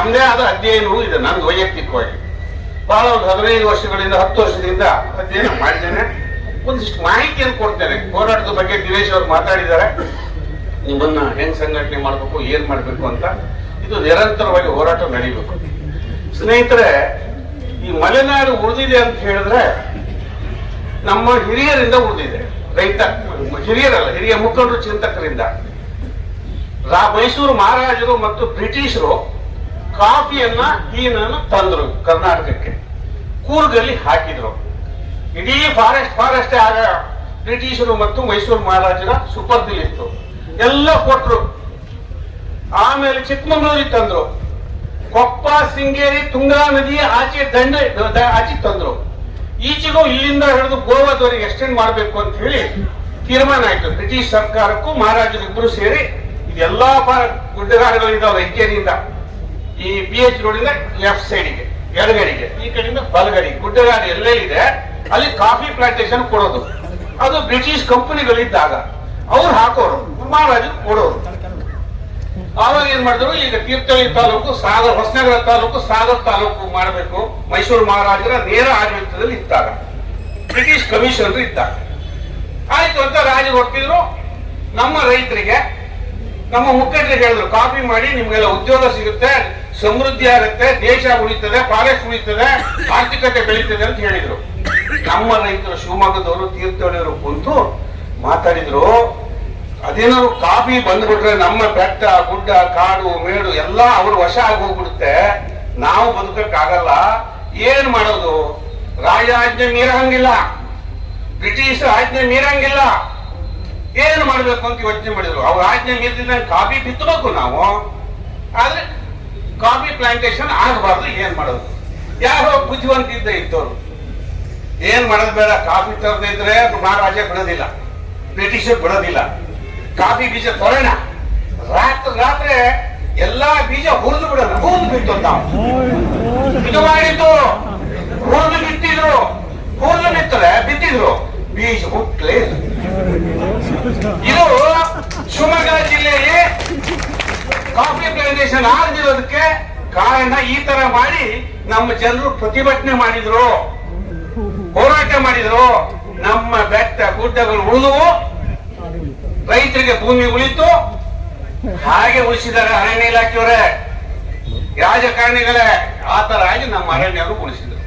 ನಮ್ದೇ ಆದ ಅಧ್ಯಯನವೂ ಇದೆ. ನಂದು ವೈಯಕ್ತಿಕವಾಗಿ ಬಹಳ ಒಂದು 15 ವರ್ಷಗಳಿಂದ 10 ವರ್ಷದಿಂದ ಅಧ್ಯಯನ ಮಾಡಿದ್ದೇನೆ. ಒಂದಿಷ್ಟು ಮಾಹಿತಿಯನ್ನು ಕೊಡ್ತೇನೆ. ಹೋರಾಟದ ಬಗ್ಗೆ ದಿನೇಶ್ ಅವರು ಮಾತಾಡಿದ್ದಾರೆ. ನಿಮ್ಮನ್ನ ಹೆಂಗ್ ಸಂಘಟನೆ ಮಾಡಬೇಕು, ಏನ್ ಮಾಡ್ಬೇಕು ಅಂತ. ಇದು ನಿರಂತರವಾಗಿ ಹೋರಾಟ ನಡೀಬೇಕು. ಸ್ನೇಹಿತರೆ, ಈ ಮಲೆನಾಡು ಉಳಿದಿದೆ ಅಂತ ಹೇಳಿದ್ರೆ ನಮ್ಮ ಹಿರಿಯರಿಂದ ಉಳಿದಿದೆ. ರೈತ ಹಿರಿಯರಲ್ಲ, ಹಿರಿಯ ಮುಖಂಡರು, ಚಿಂತಕರಿಂದ. ಮೈಸೂರು ಮಹಾರಾಜರು ಮತ್ತು ಬ್ರಿಟಿಷರು ಕಾಫಿಯನ್ನ ಟೀನನ್ನು ತಂದ್ರು ಕರ್ನಾಟಕಕ್ಕೆ, ಕೂರ್ಗಲ್ಲಿ ಹಾಕಿದ್ರು. ಇಡೀ ಫಾರೆಸ್ಟ್ ಆಗ ಬ್ರಿಟಿಷರು ಮತ್ತು ಮೈಸೂರು ಮಹಾರಾಜರ ಸುಪರ್ದಿಲಿತ್ತು. ಎಲ್ಲ ಕೊಟ್ರು. ಆಮೇಲೆ ಚಿಕ್ಕಮಗಳೂರಿಗೆ ತಂದ್ರು. ಕೊಪ್ಪ, ಶೃಂಗೇರಿ, ತುಂಗಾ ನದಿ ಆಚೆ ತಂದ್ರು. ಈಚೆಗೂ ಇಲ್ಲಿಂದ ಹಿಡಿದು ಗೋವಾದವರೆಗೆ ಎಕ್ಸ್ಟೆಂಡ್ ಮಾಡಬೇಕು ಅಂತ ಹೇಳಿ ತೀರ್ಮಾನ ಆಯ್ತು. ಬ್ರಿಟಿಷ್ ಸರ್ಕಾರಕ್ಕೂ ಮಹಾರಾಜರು ಇಬ್ಬರು ಸೇರಿ ಇದೆಲ್ಲಾ ಗುಡ್ಡಗಾಡುಗಳಿದ್ದಾವೆ. ಹೆಜ್ಜೆಯಿಂದ ಈ BH ರೋಡಿಂದ ಲೆಫ್ಟ್ ಸೈಡ್ಗೆ, ಎಡಗಡೆಗೆ, ಈ ಕಡೆಯಿಂದ ಬಲಗಡೆಗೆ ಗುಡ್ಡಗಾಡು ಎಲ್ಲೇ ಇದೆ ಅಲ್ಲಿ ಕಾಫಿ ಪ್ಲಾಂಟೇಶನ್ ಕೊಡೋದು. ಅದು ಬ್ರಿಟಿಷ್ ಕಂಪನಿಗಳಿದ್ದಾಗ ಅವ್ರು ಹಾಕೋರು, ಮಹಾರಾಜರು ಕೊಡೋರು. ಆವಾಗ ಏನ್ ಮಾಡಿದ್ರು, ಈಗ ತೀರ್ಥಹಳ್ಳಿ ತಾಲೂಕು, ಹೊಸನಗರ ತಾಲೂಕು, ಸಾಗರ ತಾಲೂಕು ಮಾಡಬೇಕು. ಮೈಸೂರು ಮಹಾರಾಜರ ನೇರ ಆಡಳಿತದಲ್ಲಿ ಇದ್ದಾಗ, ಬ್ರಿಟಿಷ್ ಕಮಿಷನರ್ ಇದ್ದಾಗ ಆಯ್ತು ಅಂತ ರಾಜರು ಹೊರಟಿದ್ರು. ನಮ್ಮ ರೈತರಿಗೆ, ನಮ್ಮ ಮುಖಂಡರಿಗೆ ಹೇಳಿದ್ರು, ಕಾಫಿ ಮಾಡಿ ನಿಮ್ಗೆಲ್ಲ ಉದ್ಯೋಗ ಸಿಗುತ್ತೆ, ಸಮೃದ್ಧಿ ಆಗುತ್ತೆ, ದೇಶ ಉಳಿತದೆ, ಫಾರೆಸ್ಟ್ ಉಳಿತದೆ, ಆರ್ಥಿಕತೆ ಬೆಳೀತದೆ ಅಂತ ಹೇಳಿದ್ರು. ನಮ್ಮ ರೈತರು ಶಿವಮೊಗ್ಗದವರು, ತೀರ್ಥಹಳ್ಳಿಯವರು ಕುಂತು ಮಾತಾಡಿದ್ರು. ಅದೇನಾದ್ರು ಕಾಫಿ ಬಂದ್ಬಿಟ್ರೆ ನಮ್ಮ ಬೆಟ್ಟ, ಗುಡ್ಡ, ಕಾಡು, ಮೇಡು ಎಲ್ಲ ಅವ್ರ ವಶ ಆಗೋಗ್ಬಿಡುತ್ತೆ, ನಾವು ಬದುಕಕ್ಕಾಗಲ್ಲ. ಏನ್ ಮಾಡೋದು? ರಾಜ ಆಜ್ಞೆ ಮೀರಂಗಿಲ್ಲ, ಬ್ರಿಟಿಷ್ ಆಜ್ಞೆ ಮೀರಂಗಿಲ್ಲ. ಏನ್ ಮಾಡ್ಬೇಕು ಅಂತ ಯೋಚನೆ ಮಾಡಿದ್ರು. ಅವ್ರ ಆಜ್ಞೆ ಮೀರಿದ ಕಾಫಿ ಬಿತ್ತಬೇಕು ನಾವು, ಆದ್ರೆ ಕಾಫಿ ಪ್ಲಾಂಟೇಶನ್ ಆಗಬಾರ್ದು. ಏನ್ ಮಾಡೋದು? ಯಾರೋ ಬುದ್ಧಿವಂತಿದ್ದ ಇದ್ದವರು ಏನ್ ಮಾಡೋದು ಬೇಡ, ಕಾಫಿ ತರದೇ ಇದ್ರೆ ಮಹಾರಾಜ ಬಿಡೋದಿಲ್ಲ, ಬ್ರಿಟಿಷರ್ ಬಿಡೋದಿಲ್ಲ. ಕಾಫಿ ಬೀಜ ತೊಳೆಣ, ರಾತ್ರಿ ಎಲ್ಲಾ ಬೀಜ ಹುರಿದು ಬಿಡೋಣ. ಹುರಿದು ಬಿಟ್ಟು ನಾವು ಇದು ಮಾಡಿದ್ದು, ಹುರಿದು ಬಿತ್ತಿದ್ರು. ಹುರಿದು ಬಿತ್ತಿದ್ರು, ಬೀಜ ಹುಟ್ಟಲೇ. ಇದು ಶಿವಮೊಗ್ಗ ಜಿಲ್ಲೆಯಲ್ಲಿ ಕಾಫಿ ಪ್ಲಾಂಟೇಶನ್ ಆಗದಿರೋದಕ್ಕೆ ಕಾರಣ. ಈ ತರ ಮಾಡಿ ನಮ್ಮ ಜನರು ಪ್ರತಿಭಟನೆ ಮಾಡಿದ್ರು, ಹೋರಾಟ ಮಾಡಿದ್ರು. ನಮ್ಮ ಬೆಟ್ಟ ಗುಡ್ಡಗಳು ಉಳಿದವು, ರೈತರಿಗೆ ಭೂಮಿ ಉಳಿತು. ಹಾಗೆ ಉಳಿಸಿದ್ದಾರೆ ಅರಣ್ಯ ಇಲಾಖೆಯವರೇ, ರಾಜಕಾರಣಿಗಳೇ. ಆ ತರ ಆಗಿ ನಮ್ಮ ಅರಣ್ಯವರು ಉಳಿಸಿದ್ರು.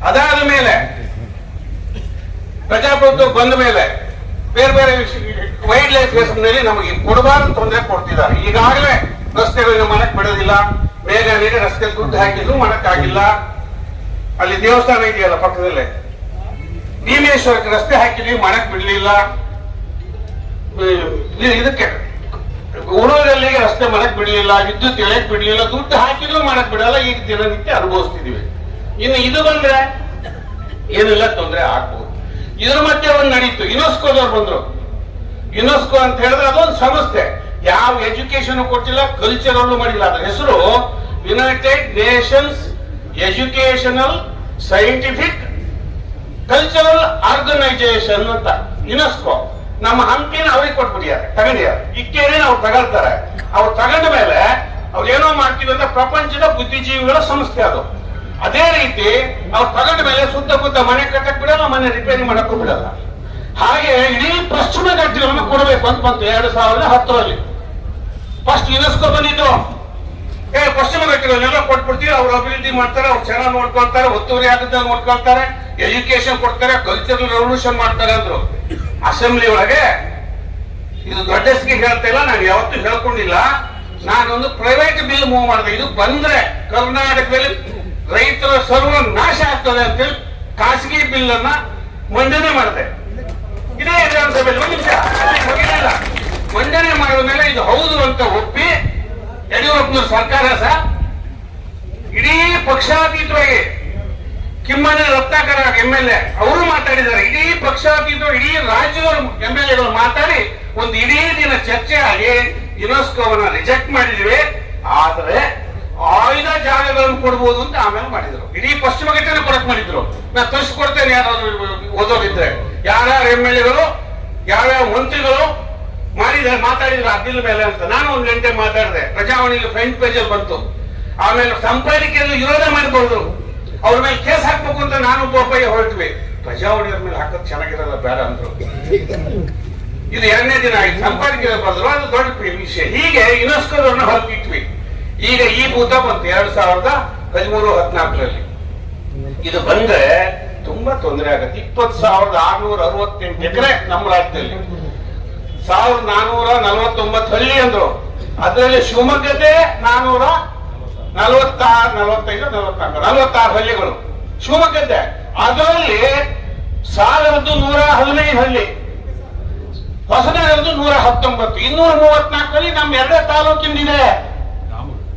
ಅದಾದ ಮೇಲೆ ಪ್ರಜಾಪ್ರಭುತ್ವ ಬಂದ ಮೇಲೆ ಬೇರೆ ಬೇರೆ ವೈಲ್ಡ್ ಲೈಫ್ ನಲ್ಲಿ ನಮಗೆ ಕೊಡಬಾರದು ತೊಂದರೆ ಕೊಡ್ತಿದ್ದಾರೆ. ಈಗಾಗಲೇ ರಸ್ತೆಗಳನ್ನ ಮಾಡಕ್ ಬಿಡೋದಿಲ್ಲ. ಬೇಗ ನೀಡಿ ರಸ್ತೆ ದುಡ್ಡು ಹಾಕಿದ್ರು ಮಾಡಕ್ಕಾಗಿಲ್ಲ. ಅಲ್ಲಿ ದೇವಸ್ಥಾನ ಇದೆಯಲ್ಲ ಪಕ್ಕದಲ್ಲೇ, ಭೀಮೇಶ್ವರಕ್ಕೆ ರಸ್ತೆ ಹಾಕಿದ್ವಿ, ಮಾಡಕ್ ಬಿಡ್ಲಿಲ್ಲ. ಇದಕ್ಕೆ ಊರಲ್ಲಿ ರಸ್ತೆ ಮಾಡಕ್ ಬಿಡ್ಲಿಲ್ಲ, ವಿದ್ಯುತ್ ಎಳೆಕ್ ಬಿಡ್ಲಿಲ್ಲ, ದುಡ್ಡು ಹಾಕಿದ್ರು ಮಾಡಕ್ ಬಿಡಲ್ಲ. ಈಗ ದಿನನಿತ್ಯ ಅನುಭವಿಸ್ತಿದೀವಿ. ಇನ್ನು ಇದು ಬಂದ್ರೆ ಏನೆಲ್ಲ ತೊಂದರೆ ಆಗ್ಬಹುದು. ಇದ್ರ ಮಧ್ಯೆ ಒಂದು ನಡೀತು. ಯುನೆಸ್ಕೋದವ್ರು ಬಂದ್ರು. ಯುನೆಸ್ಕೋ ಅಂತ ಹೇಳಿದ್ರೆ ಅದೊಂದು ಸಂಸ್ಥೆ, ಯಾವ ಎಜುಕೇಶನ್ ಕೊಟ್ಟಿಲ್ಲ, ಕಲ್ಚರಲ್ ಮಾಡಿಲ್ಲ. ಅದ್ರ ಹೆಸರು United Nations Educational Scientific Cultural Organization ಅಂತ. ಯುನೆಸ್ಕೋ ನಮ್ಮ ಹಂಪಿನ ಅವ್ರಿಗೆ ಕೊಟ್ಬಿಟ್ಟಿದ್ದಾರೆ, ತಗೊಂಡಿದ್ದಾರೆ. ಇಕ್ಕೇನೇನು ಅವ್ರು ತಗೊಳ್ತಾರೆ. ಅವ್ರು ತಗೊಂಡ ಮೇಲೆ ಅವ್ರು ಏನೋ ಮಾಡ್ತೀವಿ ಅಂತ ಪ್ರಪಂಚದ ಬುದ್ಧಿಜೀವಿಗಳ ಸಂಸ್ಥೆ ಅದು. ಅದೇ ರೀತಿ ಅವ್ರು ತಗೊಂಡ ಮೇಲೆ ಸುತ್ತಮುತ್ತ ಮನೆ ಕಟ್ಟಕ್ ಬಿಡಲ್ಲ, ಮನೆ ರಿಪೇರಿ ಮಾಡಕ್ಕೂ ಬಿಡಲ್ಲ. ಹಾಗೆ ಇಡೀ ಪಶ್ಚಿಮ ಘಟ್ಟಗಳನ್ನು ಕೊಡಬೇಕು ಅಂತ ಬಂತು 2010ರಲ್ಲಿ. ಫಸ್ಟ್ ಯುನೆಸ್ಕೋ ಬಂದಿದ್ದು, ಪಶ್ಚಿಮ ಘಟ್ಟಗಳನ್ನೆಲ್ಲ ಕೊಟ್ಬಿಡ್ತೀವಿ, ಅವ್ರು ಅಭಿವೃದ್ಧಿ ಮಾಡ್ತಾರೆ, ಅವ್ರು ಚೆನ್ನಾಗಿ ನೋಡ್ಕೊಳ್ತಾರೆ, ಒತ್ತುವರಿ ಆಗದ ನೋಡ್ಕೊಳ್ತಾರೆ, ಎಜುಕೇಶನ್ ಕೊಡ್ತಾರೆ, ಕಲ್ಚರಲ್ ರೆವಲ್ಯೂಷನ್ ಮಾಡ್ತಾರೆ ಅಂದ್ರು. ಅಸೆಂಬ್ಲಿ ಒಳಗೆ ಇದು ದೊಡ್ಡಸ್ಗೆ ಹೇಳ್ತಾ ಇಲ್ಲ, ನಾನು ಯಾವತ್ತೂ ಹೇಳ್ಕೊಂಡಿಲ್ಲ. ನಾನೊಂದು ಪ್ರೈವೇಟ್ ಬಿಲ್ ಮೂವ್ ಮಾಡಿದೆ. ಇದು ಬಂದ್ರೆ ಕರ್ನಾಟಕದಲ್ಲಿ ರೈತರ ಸರ್ವ ನಾಶ ಆಗ್ತದೆ ಅಂತೇಳಿ ಖಾಸಗಿ ಬಿಲ್ ಅನ್ನ ಮಂಡನೆ ಮಾಡಿದೆ. ಇದೇ ವಿಧಾನಸಭೆಯಲ್ಲಿ ಒಂದು ನಿಮಿಷ ಮುಗಿಲಿಲ್ಲ. ಮಂಡನೆ ಮಾಡಿದ ಮೇಲೆ ಇದು ಹೌದು ಅಂತ ಒಪ್ಪಿ ಯಡಿಯೂರಪ್ಪನವ್ರ ಸರ್ಕಾರ ಸಹ ಇಡೀ ಪಕ್ಷಾತೀತವಾಗಿ ಕಿಮ್ಮನೆ ರತ್ನಾಕರ MLA ಅವರು ಮಾತಾಡಿದ್ದಾರೆ. ಇಡೀ ಪಕ್ಷಾತೀತ ಇಡೀ ರಾಜ್ಯದವರು MLAಗಳು ಮಾತಾಡಿ ಒಂದು ಇಡೀ ದಿನ ಚರ್ಚೆ ಆಗಿ ಯುನೆಸ್ಕೋವನ್ನ ರಿಜೆಕ್ಟ್ ಮಾಡಿದ್ವಿ. ಆದ್ರೆ ಆಯ್ದ ಜಾಗಗಳನ್ನು ಕೊಡ್ಬೋದು ಅಂತ ಆಮೇಲೆ ಮಾಡಿದ್ರು. ಇಡೀ ಪಶ್ಚಿಮ ಘಟ್ಟನೆ ಕೊಡಕ್ ಮಾಡಿದ್ರು. ನಾನು ತರಿಸ್ಕೊಡ್ತೇನೆ, ಯಾರಾದ್ರೂ ಓದೋರಿದ್ರೆ. ಯಾರ್ಯಾರ MLAಗಳು ಯಾವ್ಯಾವ ಮಂತ್ರಿಗಳು ಮಾತಾಡಿದ್ರು ಆ ಬಿಲ್ ಮೇಲೆ ಅಂತ. ನಾನು 1 ಗಂಟೆ ಮಾತಾಡಿದೆ. ಪ್ರಜಾವಾಣಿಲಿ ಫ್ರಂಟ್ ಪೇಜ್ ಅಲ್ಲಿ ಬಂತು. ಆಮೇಲೆ ಸಂಪಾದಕೀಯರು ವಿರೋಧ ಮಾಡಬಹುದು, ಅವ್ರ ಮೇಲೆ ಕೇಸ್ ಹಾಕ್ಬೇಕು ಅಂತ ನಾನು ಒಬ್ಬೊಬ್ಬಗೆ ಹೊರಟ್ವಿ. ಪ್ರಜಾವಣಿಯವ್ರ ಮೇಲೆ ಹಾಕೋದು ಚೆನ್ನಾಗಿರಲ್ಲ, ಬೇಡ ಅಂದ್ರು. ಇದು 2ನೇ ದಿನ ಆಯ್ತು. ಸಂಪಾದಕೀಯರು ಬಂದ್ರು, ಅದು ದೊಡ್ಡ ವಿಷಯ. ಹೀಗೆ ಯುನೆಸ್ಕೋದವ್ರನ್ನ ಹೊರಗಿಟ್ವಿ. ಈಗ ಈ ಭೂತ ಬಂತು 2013-14ರಲ್ಲಿ. ಇದು ಬಂದ್ರೆ ತುಂಬಾ ತೊಂದರೆ ಆಗುತ್ತೆ. 20,668 ಎಕರೆ ನಮ್ಮ ರಾಜ್ಯದಲ್ಲಿ, 1,449 ಹಳ್ಳಿ ಅಂದ್ರು. ಅದರಲ್ಲಿ ಶಿವಮೊಗ್ಗದೇ 446 ಹಳ್ಳಿಗಳು ಶಿವಮೊಗ್ಗದ್ದೇ. ಅದರಲ್ಲಿ 1,115 ಹಳ್ಳಿ, ಹೊಸನಗರದ್ದು 119, 234 ಹಳ್ಳಿ ನಮ್ಮ 2 ತಾಲೂಕಿಂದಿದೆ.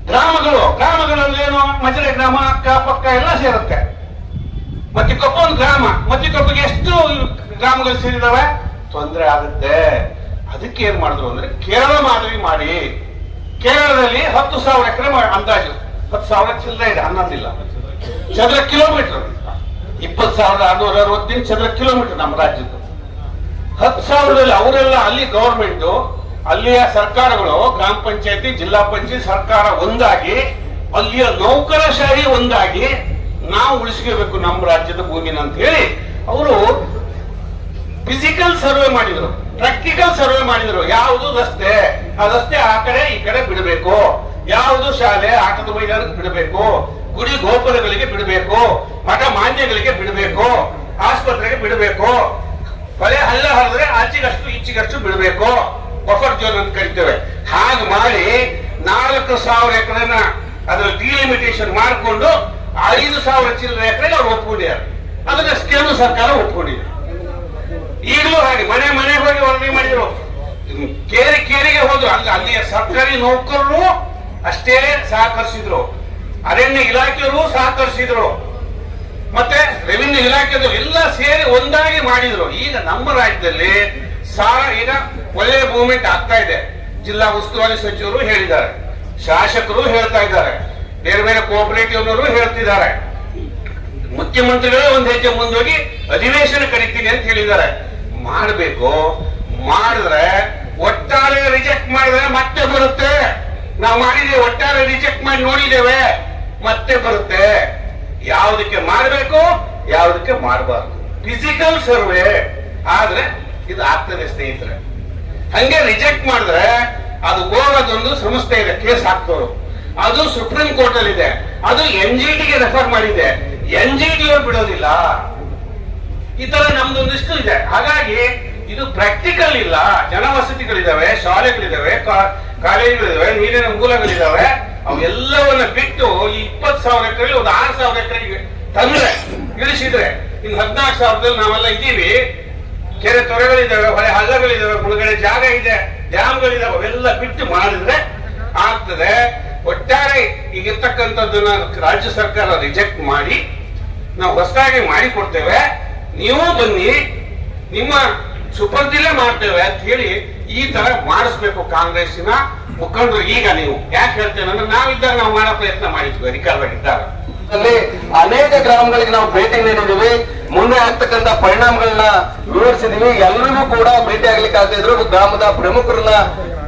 ಗ್ರಾಮಗಳಲ್ಲಿ ಏನು ಮಜರೆ ಗ್ರಾಮ, ಅಕ್ಕ ಪಕ್ಕ ಎಲ್ಲ ಸೇರುತ್ತೆ. ಮತ್ತಿಕೊಪ್ಪ ಒಂದು ಗ್ರಾಮ, ಮತ್ತಿಕೊಪ್ಪಗೆ ಎಷ್ಟು ಗ್ರಾಮಗಳು ಸೇರಿದಾವೆ, ತೊಂದರೆ ಆಗುತ್ತೆ. ಅದಕ್ಕೆ ಏನ್ ಮಾಡಿದ್ರು ಅಂದ್ರೆ ಕೇರಳ ಮಾದರಿ ಮಾಡಿ, ಕೇರಳದಲ್ಲಿ 10,000 ಎಕರೆ ಅಂದಾಜು, 10,000 ಚಿಲ್ಲರೆ ಇದೆ, 11 ಇಲ್ಲ ಚದರ ಕಿಲೋಮೀಟರ್, 20,660 ಚದರ ಕಿಲೋಮೀಟರ್ ನಮ್ಮ ರಾಜ್ಯದ್ದು. 10,000ದಲ್ಲಿ ಅವರೆಲ್ಲ ಅಲ್ಲಿ ಗವರ್ಮೆಂಟ್, ಅಲ್ಲಿಯ ಸರ್ಕಾರಗಳು, ಗ್ರಾಮ ಪಂಚಾಯತಿ, ಜಿಲ್ಲಾ ಪಂಚಾಯತ್, ಸರ್ಕಾರ ಒಂದಾಗಿ, ಅಲ್ಲಿಯ ನೌಕರಶಾಹಿ ಒಂದಾಗಿ ನಾವು ಉಳಿಸ್ಕೋಬೇಕು ನಮ್ಮ ರಾಜ್ಯದ ಭೂಮಿನ ಅಂತ ಹೇಳಿ ಅವರು ಫಿಸಿಕಲ್ ಸರ್ವೆ ಮಾಡಿದ್ರು, ಪ್ರಾಕ್ಟಿಕಲ್ ಸರ್ವೆ ಮಾಡಿದ್ರು. ಯಾವುದು ರಸ್ತೆ, ಆ ರಸ್ತೆ ಆ ಕಡೆ ಈ ಕಡೆ ಬಿಡಬೇಕು, ಯಾವುದು ಶಾಲೆ ಆಟದ ಮೈದಾನಕ್ಕೆ ಬಿಡಬೇಕು, ಗುಡಿ ಗೋಪುರಗಳಿಗೆ ಬಿಡಬೇಕು, ಮಠ ಮಾನ್ಯಗಳಿಗೆ ಬಿಡಬೇಕು, ಆಸ್ಪತ್ರೆಗೆ ಬಿಡಬೇಕು, ಕೊಲೆ ಹಳ್ಳ ಹರಿದ್ರೆ ಆಚೆಗಷ್ಟು ಈಚೆಗಷ್ಟು ಬಿಡಬೇಕು, ಬಫರ್ ಜೋನ್ ಅಂತ ಕರಿತೇವೆ. ಹಾಗೆ ಮಾಡಿ 4,000 ಎಕರೆನ ಅದರ ಡಿಲಿಮಿಟೇಷನ್ ಮಾಡಿಕೊಂಡು 5,000 ಚಿಲ್ಲರೆ ಎಕರೆಗೆ ಅವ್ರು ಒಪ್ಕೊಂಡಿದ್ದಾರೆ. ಅದನ್ನ ಕೇಂದ್ರ ಸರ್ಕಾರ ಒಪ್ಕೊಂಡಿದೆ. ಈಗಲೂ ಹಾಗೆ ಮನೆ ಹೋಗಿ ವರದಿ ಮಾಡಿದ್ರು, ಕೇರಿಗೆ ಹೋದ್ರು. ಅಲ್ಲಿಯ ಸರ್ಕಾರಿ ನೌಕರರು ಅಷ್ಟೇ ಸಹಕರಿಸಿದ್ರು, ಅರಣ್ಯ ಇಲಾಖೆಯವರು ಸಹಕರಿಸಿದ್ರು, ಮತ್ತೆ ರೆವಿನ್ಯೂ ಇಲಾಖೆಯವರು ಎಲ್ಲ ಸೇರಿ ಒಂದಾಗಿ ಮಾಡಿದ್ರು. ಈಗ ನಮ್ಮ ರಾಜ್ಯದಲ್ಲಿ ಈಗ ಒಳ್ಳೆ ಮೂವ್ಮೆಂಟ್ ಆಗ್ತಾ ಇದೆ. ಜಿಲ್ಲಾ ಉಸ್ತುವಾರಿ ಸಚಿವರು ಹೇಳಿದ್ದಾರೆ, ಶಾಸಕರು ಹೇಳ್ತಾ ಇದ್ದಾರೆ, ಬೇರೆ ಬೇರೆ ಕೋಆಪರೇಟಿವ್ನವರು ಹೇಳ್ತಿದ್ದಾರೆ, ಮುಖ್ಯಮಂತ್ರಿಗಳೇ ಒಂದು ಹೆಜ್ಜೆ ಮುಂದೋಗಿ ಅಧಿವೇಶನ ಕರೀತೀನಿ ಅಂತ ಹೇಳಿದ್ದಾರೆ. ಮಾಡಬೇಕು, ಮಾಡಿದ್ರೆ ಒಟ್ಟಾರೆ ರಿಜೆಕ್ಟ್ ಮಾಡಿದ್ರೆ ಮತ್ತೆ ಬರುತ್ತೆ. ನಾವು ಮಾಡಿದ್ದೇವೆ, ಒಟ್ಟಾರೆ ರಿಜೆಕ್ಟ್ ಮಾಡಿ ನೋಡಿದ್ದೇವೆ, ಮತ್ತೆ ಬರುತ್ತೆ. ಯಾವುದಕ್ಕೆ ಮಾಡಬೇಕು, ಯಾವುದಕ್ಕೆ ಮಾಡಬಾರ್ದು, ಫಿಸಿಕಲ್ ಸರ್ವೆ ಆದ್ರೆ ಇದು ಆಗ್ತದೆ ಸ್ನೇಹಿತರೆ. ಹಂಗೆ ರಿಜೆಕ್ಟ್ ಮಾಡಿದ್ರೆ ಅದು ಗೋವಾದೊಂದು ಸಂಸ್ಥೆ ಇದೆ, ಕೇಸ್ ಹಾಕ್ತವರು, ಅದು ಸುಪ್ರೀಂ ಕೋರ್ಟ್ ಅಲ್ಲಿ ಇದೆ, ಅದು NGTಗೆ ರೆಫರ್ ಮಾಡಿದೆ, NGT ಅವರು ಬಿಡೋದಿಲ್ಲ. ಈ ತರ ನಮ್ದೊಂದಿಷ್ಟು ಇದೆ. ಹಾಗಾಗಿ ಇದು ಪ್ರಾಕ್ಟಿಕಲ್ ಇಲ್ಲ. ಜನವಸತಿಗಳಿದಾವೆ, ಶಾಲೆಗಳಿದಾವೆ, ಕಾಲೇಜುಗಳಿದಾವೆ, ನೀರಿನ ಮೂಲಗಳಿದಾವೆ, ಅವೆಲ್ಲವನ್ನ ಬಿಟ್ಟು ಈ 20,000 ಎಕರೆ ಒಂದು 6,000 ಎಕರೆಗೆ ತಂದ್ರೆ ಇಳಿಸಿದ್ರೆ ಇನ್ನು 14,000ದಲ್ಲಿ ನಾವೆಲ್ಲ ಇದ್ದೀವಿ. ಕೆರೆ ತೊರೆಗಳಿದ್ದಾವೆ, ಹೊಳೆ ಹಳ್ಳಗಳಿದ್ದಾವೆ, ಮುಳುಗಡೆ ಜಾಗ ಇದೆ, ಡ್ಯಾಮ್ಗಳಿದಾವೆ, ಅವೆಲ್ಲ ಬಿಟ್ಟು ಮಾಡಿದ್ರೆ ಆಗ್ತದೆ. ಒಟ್ಟಾರೆ ಈಗಿರ್ತಕ್ಕಂಥದ್ದನ್ನ ರಾಜ್ಯ ಸರ್ಕಾರ ರಿಜೆಕ್ಟ್ ಮಾಡಿ ನಾವು ಹೊಸದಾಗಿ ಮಾಡಿಕೊಡ್ತೇವೆ, ನೀವು ಬನ್ನಿ, ನಿಮ್ಮ ಸುಪರ್ದಿಲೇ ಮಾಡ್ತೇವೆ ಅಂತ ಹೇಳಿ ಈ ತರ ಮಾಡಿಸ್ಬೇಕು ಕಾಂಗ್ರೆಸ್ಸಿನ ಮುಖಂಡರು. ಈಗ ನೀವು ಯಾಕೆ ಹೇಳ್ತೇವೆ ಅಂದ್ರೆ ನಾವಿದ್ದಾಗ ನಾವು ಮಾಡೋ ಪ್ರಯತ್ನ ಮಾಡಿದ್ವಿ ಅಧಿಕಾರವಾಗಿದ್ದಾಗ. ಅನೇಕ ಗ್ರಾಮಗಳಿಗೆ ನಾವು ಭೇಟಿ ನೀಡಿದೀವಿ, ಮುಂದೆ ಆಗ್ತಕ್ಕಂಥ ಪರಿಣಾಮಗಳನ್ನ ವಿವರಿಸಿದೀವಿ. ಎಲ್ಲರಿಗೂ ಕೂಡ ಭೇಟಿ ಆಗ್ಲಿಕ್ಕೆ ಆಗದೆ ಇದ್ರು ಗ್ರಾಮದ ಪ್ರಮುಖರನ್ನ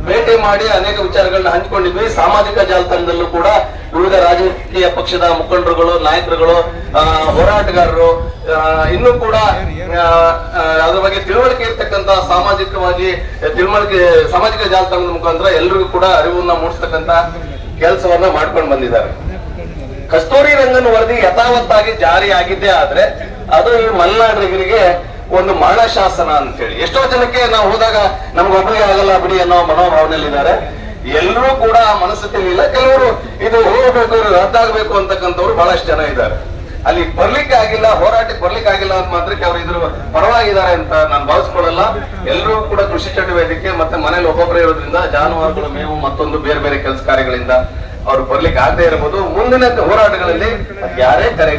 ಭೇಟಿ ಮಾಡಿ ಅನೇಕ ವಿಚಾರಗಳನ್ನ ಹಂಚಿಕೊಂಡಿದ್ವಿ. ಸಾಮಾಜಿಕ ಜಾಲತಾಣದಲ್ಲೂ ಕೂಡ ವಿವಿಧ ರಾಜಕೀಯ ಪಕ್ಷದ ಮುಖಂಡರುಗಳು, ನಾಯಕರುಗಳು, ಹೋರಾಟಗಾರರು ಇನ್ನೂ ಕೂಡ ಅದ್ರ ಬಗ್ಗೆ ತಿಳುವಳಿಕೆ ಇರ್ತಕ್ಕಂಥ ಸಾಮಾಜಿಕ ಜಾಲತಾಣದ ಮುಖಾಂತರ ಎಲ್ಲರಿಗೂ ಕೂಡ ಅರಿವನ್ನ ಮೂಡಿಸ್ತಕ್ಕಂಥ ಕೆಲಸವನ್ನ ಮಾಡ್ಕೊಂಡು ಬಂದಿದ್ದಾರೆ. ಕಸ್ತೂರಿ ರಂಗನ್ ವರದಿ ಯಥಾವತ್ತಾಗಿ ಜಾರಿ ಆಗಿದ್ದೇ ಆದ್ರೆ ಅದು ಈ ಮಲೆನಾಡಿಗರಿಗೆ ಒಂದು ಮರಣ ಶಾಸನ ಅಂತ ಹೇಳಿ ಎಷ್ಟೋ ಜನಕ್ಕೆ ನಾವು ಹೋದಾಗ ನಮ್ಗೆ ಒಬ್ಬರಿಗೆ ಆಗಲ್ಲ ಬಿಡಿ ಅನ್ನೋ ಮನೋಭಾವನೆಯಲ್ಲಿದ್ದಾರೆ. ಎಲ್ಲರೂ ಕೂಡ ಆ ಮನಸ್ಥಿತಿಯಲ್ಲಿ ಇಲ್ಲ. ಕೆಲವರು ಇದು ಹೋಗಬೇಕು, ರದ್ದಾಗಬೇಕು ಅಂತಕ್ಕಂಥವ್ರು ಬಹಳಷ್ಟು ಜನ ಇದ್ದಾರೆ. ಅಲ್ಲಿ ಬರ್ಲಿಕ್ಕೆ ಆಗಿಲ್ಲ, ಹೋರಾಟಕ್ಕೆ ಬರ್ಲಿಕ್ಕೆ ಆಗಿಲ್ಲ ಅಂತ ಮಾತ್ರಕ್ಕೆ ಅವ್ರು ಇದ್ರ ಪರವಾಗಿದ್ದಾರೆ ಅಂತ ನಾನು ಭಾವಿಸ್ಕೊಳ್ಳಲ್ಲ. ಎಲ್ಲರೂ ಕೂಡ ಕೃಷಿ ಚಟುವಟಿಕೆ ಮತ್ತೆ ಮನೇಲಿ ಒಬ್ಬೊಬ್ಬರೇ ಇರೋದ್ರಿಂದ ಜಾನುವಾರುಗಳ ಮೇವು ಮತ್ತೊಂದು ಬೇರೆ ಬೇರೆ ಕೆಲಸ ಕಾರ್ಯಗಳಿಂದ ಅವ್ರು ಬರ್ಲಿಕ್ಕೆ ಆಗದೆ ಇರಬಹುದು. ಮುಂದಿನ ಹೋರಾಟಗಳಲ್ಲಿ ಯಾರೇ ಕರೆ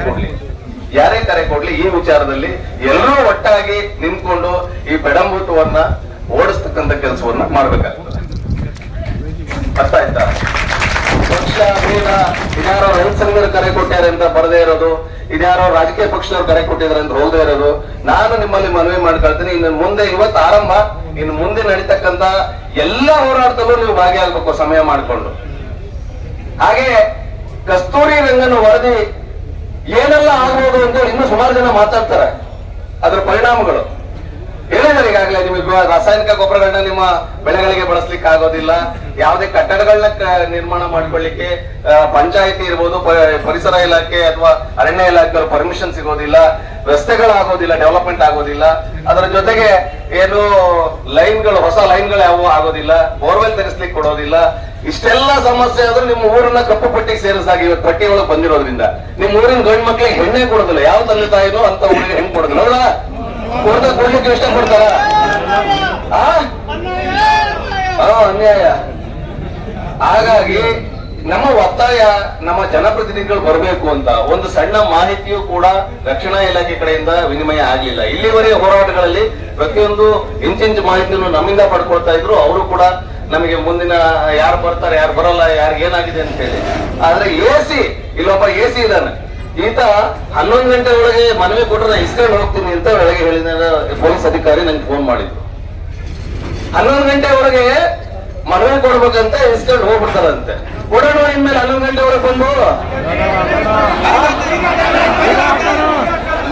ಕೊಡ್ಲಿ ಈ ವಿಚಾರದಲ್ಲಿ ಎಲ್ಲರೂ ಒಟ್ಟಾಗಿ ನಿಂತ್ಕೊಂಡು ಈ ಬೆಡಂಬೂತವನ್ನ ಓಡಿಸ್ತಕ್ಕಂಥ ಕೆಲಸವನ್ನ ಮಾಡ್ಬೇಕಾಗ್ತದೆ. ಅರ್ಥ ಆಯ್ತಾ? ಪಕ್ಷ ಭೇದ ಇದ್ಯಾರೋ ರೈತ ಸಂಘರು ಕರೆ ಕೊಟ್ಟಾರೆ ಅಂತ ಬರದೇ ಇರೋದು, ಇದ್ಯಾರೋ ರಾಜಕೀಯ ಪಕ್ಷದವ್ರು ಕರೆ ಕೊಟ್ಟಿದ್ದಾರೆ ಅಂತ ಹೋಗದೆ ಇರೋದು. ನಾನು ನಿಮ್ಮಲ್ಲಿ ಮನವಿ ಮಾಡ್ಕೊಳ್ತೀನಿ, ಇನ್ನು ಮುಂದೆ ಇವತ್ತು ಆರಂಭ, ಇನ್ನು ಮುಂದೆ ನಡೀತಕ್ಕಂತ ಎಲ್ಲ ಹೋರಾಟದಲ್ಲೂ ನೀವು ಭಾಗಿಯಾಗಬೇಕು ಸಮಯ ಮಾಡಿಕೊಂಡು. ಹಾಗೆ ಕಸ್ತೂರಿ ರಂಗನ್ ವರದಿ ಏನೆಲ್ಲ ಆಗ್ಬೋದು ಅಂತ ಇನ್ನೂ ಸುಮಾರು ಜನ ಮಾತಾಡ್ತಾರೆ. ಅದರ ಪರಿಣಾಮಗಳು ಹೇಳಿದ್ದಾರೆ ಈಗಾಗಲೇ. ನಿಮಗೆ ರಾಸಾಯನಿಕ ಗೊಬ್ಬರಗಳನ್ನ ನಿಮ್ಮ ಬೆಳೆಗಳಿಗೆ ಬಳಸಲಿಕ್ಕೆ ಆಗೋದಿಲ್ಲ, ಯಾವುದೇ ಕಟ್ಟಡಗಳನ್ನ ನಿರ್ಮಾಣ ಮಾಡ್ಕೊಳ್ಳಿಕ್ಕೆ ಪಂಚಾಯಿತಿ ಇರ್ಬೋದು, ಪರಿಸರ ಇಲಾಖೆ ಅಥವಾ ಅರಣ್ಯ ಇಲಾಖೆ ಪರ್ಮಿಷನ್ ಸಿಗೋದಿಲ್ಲ, ರಸ್ತೆಗಳಾಗೋದಿಲ್ಲ, ಡೆವಲಪ್ಮೆಂಟ್ ಆಗೋದಿಲ್ಲ. ಅದರ ಜೊತೆಗೆ ಏನು ಲೈನ್ಗಳು, ಹೊಸ ಲೈನ್ಗಳು ಯಾವ ಆಗೋದಿಲ್ಲ, ಬೋರ್ವೆಲ್ ತೆಗೆಸ್ಲಿಕ್ಕೆ ಕೊಡೋದಿಲ್ಲ. ಇಷ್ಟೆಲ್ಲ ಸಮಸ್ಯೆ ಆದ್ರೂ ನಿಮ್ಮ ಊರನ್ನ ಕಪ್ಪು ಪಟ್ಟಿಗೆ ಸೇರಿಸಾಗಿ ಇವತ್ತು ಪಟ್ಟಿ ಒಳಗೆ ಬಂದಿರೋದ್ರಿಂದ ನಿಮ್ಮ ಊರಿನ ಗಂಡು ಮಕ್ಳಿಗೆ ಹೆಣ್ಣೆ ಕೊಡೋದಿಲ್ಲ. ಯಾವ ತಂದೆ ತಾಯಿನೋ ಅಂತ ಊರಿಗೆ ಹೆಣ್ಣು ಕೊಡೋದಿಲ್ಲ. ಹೌದಾ? ಕೊಡ್ಲಿಕ್ಕೆ ಇಷ್ಟ ಪಡ್ತಾರ? ಅನ್ಯಾಯ. ಹಾಗಾಗಿ ನಮ್ಮ ಒತ್ತಾಯ, ನಮ್ಮ ಜನಪ್ರತಿನಿಧಿಗಳು ಬರಬೇಕು ಅಂತ ಒಂದು ಸಣ್ಣ ಮಾಹಿತಿಯೂ ಕೂಡ ರಕ್ಷಣಾ ಇಲಾಖೆ ಕಡೆಯಿಂದ ವಿನಿಮಯ ಆಗಲಿಲ್ಲ. ಇಲ್ಲಿವರೆಗೆ ಹೋರಾಟಗಳಲ್ಲಿ ಪ್ರತಿಯೊಂದು ಇಂಚಿಂಚು ಮಾಹಿತಿಯನ್ನು ನಮ್ಮಿಂದ ಪಡ್ಕೊಳ್ತಾ ಇದ್ರು. ಅವರು ಕೂಡ ನಮಗೆ ಮುಂದಿನ ಯಾರು ಬರ್ತಾರೆ, ಯಾರು ಬರಲ್ಲ, ಯಾರಿಗೆ ಏನಾಗಿದೆ ಅಂತ ಹೇಳಿ. ಆದ್ರೆ ಇಲ್ಲೊಬ್ಬ ಎಸಿ ಇದ್ದಾನೆ, ಈತ 11 ಗಂಟೆ ಒಳಗೆ ಮನವಿ ಕೊಟ್ಟರೆ ಇಸ್ಕೊಂಡು ಹೋಗ್ತೀನಿ ಅಂತ ಒಳಗೆ ಹೇಳಿದ ಪೊಲೀಸ್ ಅಧಿಕಾರಿ ನಂಗೆ ಫೋನ್ ಮಾಡಿದ್ರು. 11 ಗಂಟೆ ಒಳಗೆ ಮನವಿ ಕೊಡ್ಬೇಕಂತ ಇಸ್ಕೊಂಡು ಹೋಗ್ಬಿಡ್ತಾರಂತೆ. ಕೊಡೋಣ ಇನ್ಮೇಲೆ 11 ಗಂಟೆ ಒಳಗೆ ಬಂದು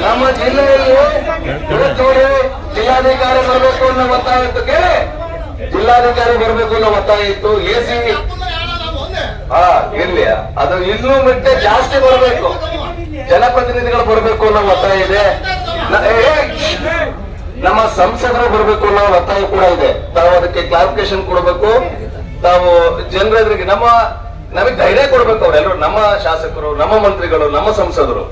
ನಮ್ಮ ಜಿಲ್ಲೆಯಲ್ಲಿ ಜಿಲ್ಲಾಧಿಕಾರಿ ಬರಬೇಕು ಅನ್ನೋ ಒತ್ತಾಯ ಇತ್ತು. ಜಿಲ್ಲಾಧಿಕಾರಿ ಬರಬೇಕು ಅನ್ನೋ ಒತ್ತಾಯ ಇತ್ತು. ಎಸಿ ಇರ್ಲಿ, ಅದು ಇನ್ನೂ ಮತ್ತೆ ಜಾಸ್ತಿ ಬರಬೇಕು, ಜನಪ್ರತಿನಿಧಿಗಳು ಬರಬೇಕು ಅನ್ನೋ ಒತ್ತಾಯ ಇದೆ. ನಮ್ಮ ಸಂಸದರು ಬರಬೇಕು ಅನ್ನೋ ಒತ್ತಾಯ ಕೂಡ ಇದೆ. ತಾವು ಅದಕ್ಕೆ ಕ್ಲಾರಿಫಿಕೇಶನ್ ಕೊಡಬೇಕು. ತಾವು ಜನರೆದುರಿಗೆ ನಮಗೆ ಧೈರ್ಯ ಕೊಡ್ಬೇಕು. ಅವರೆಲ್ಲರೂ ನಮ್ಮ ಶಾಸಕರು, ನಮ್ಮ ಮಂತ್ರಿಗಳು, ನಮ್ಮ ಸಂಸದರು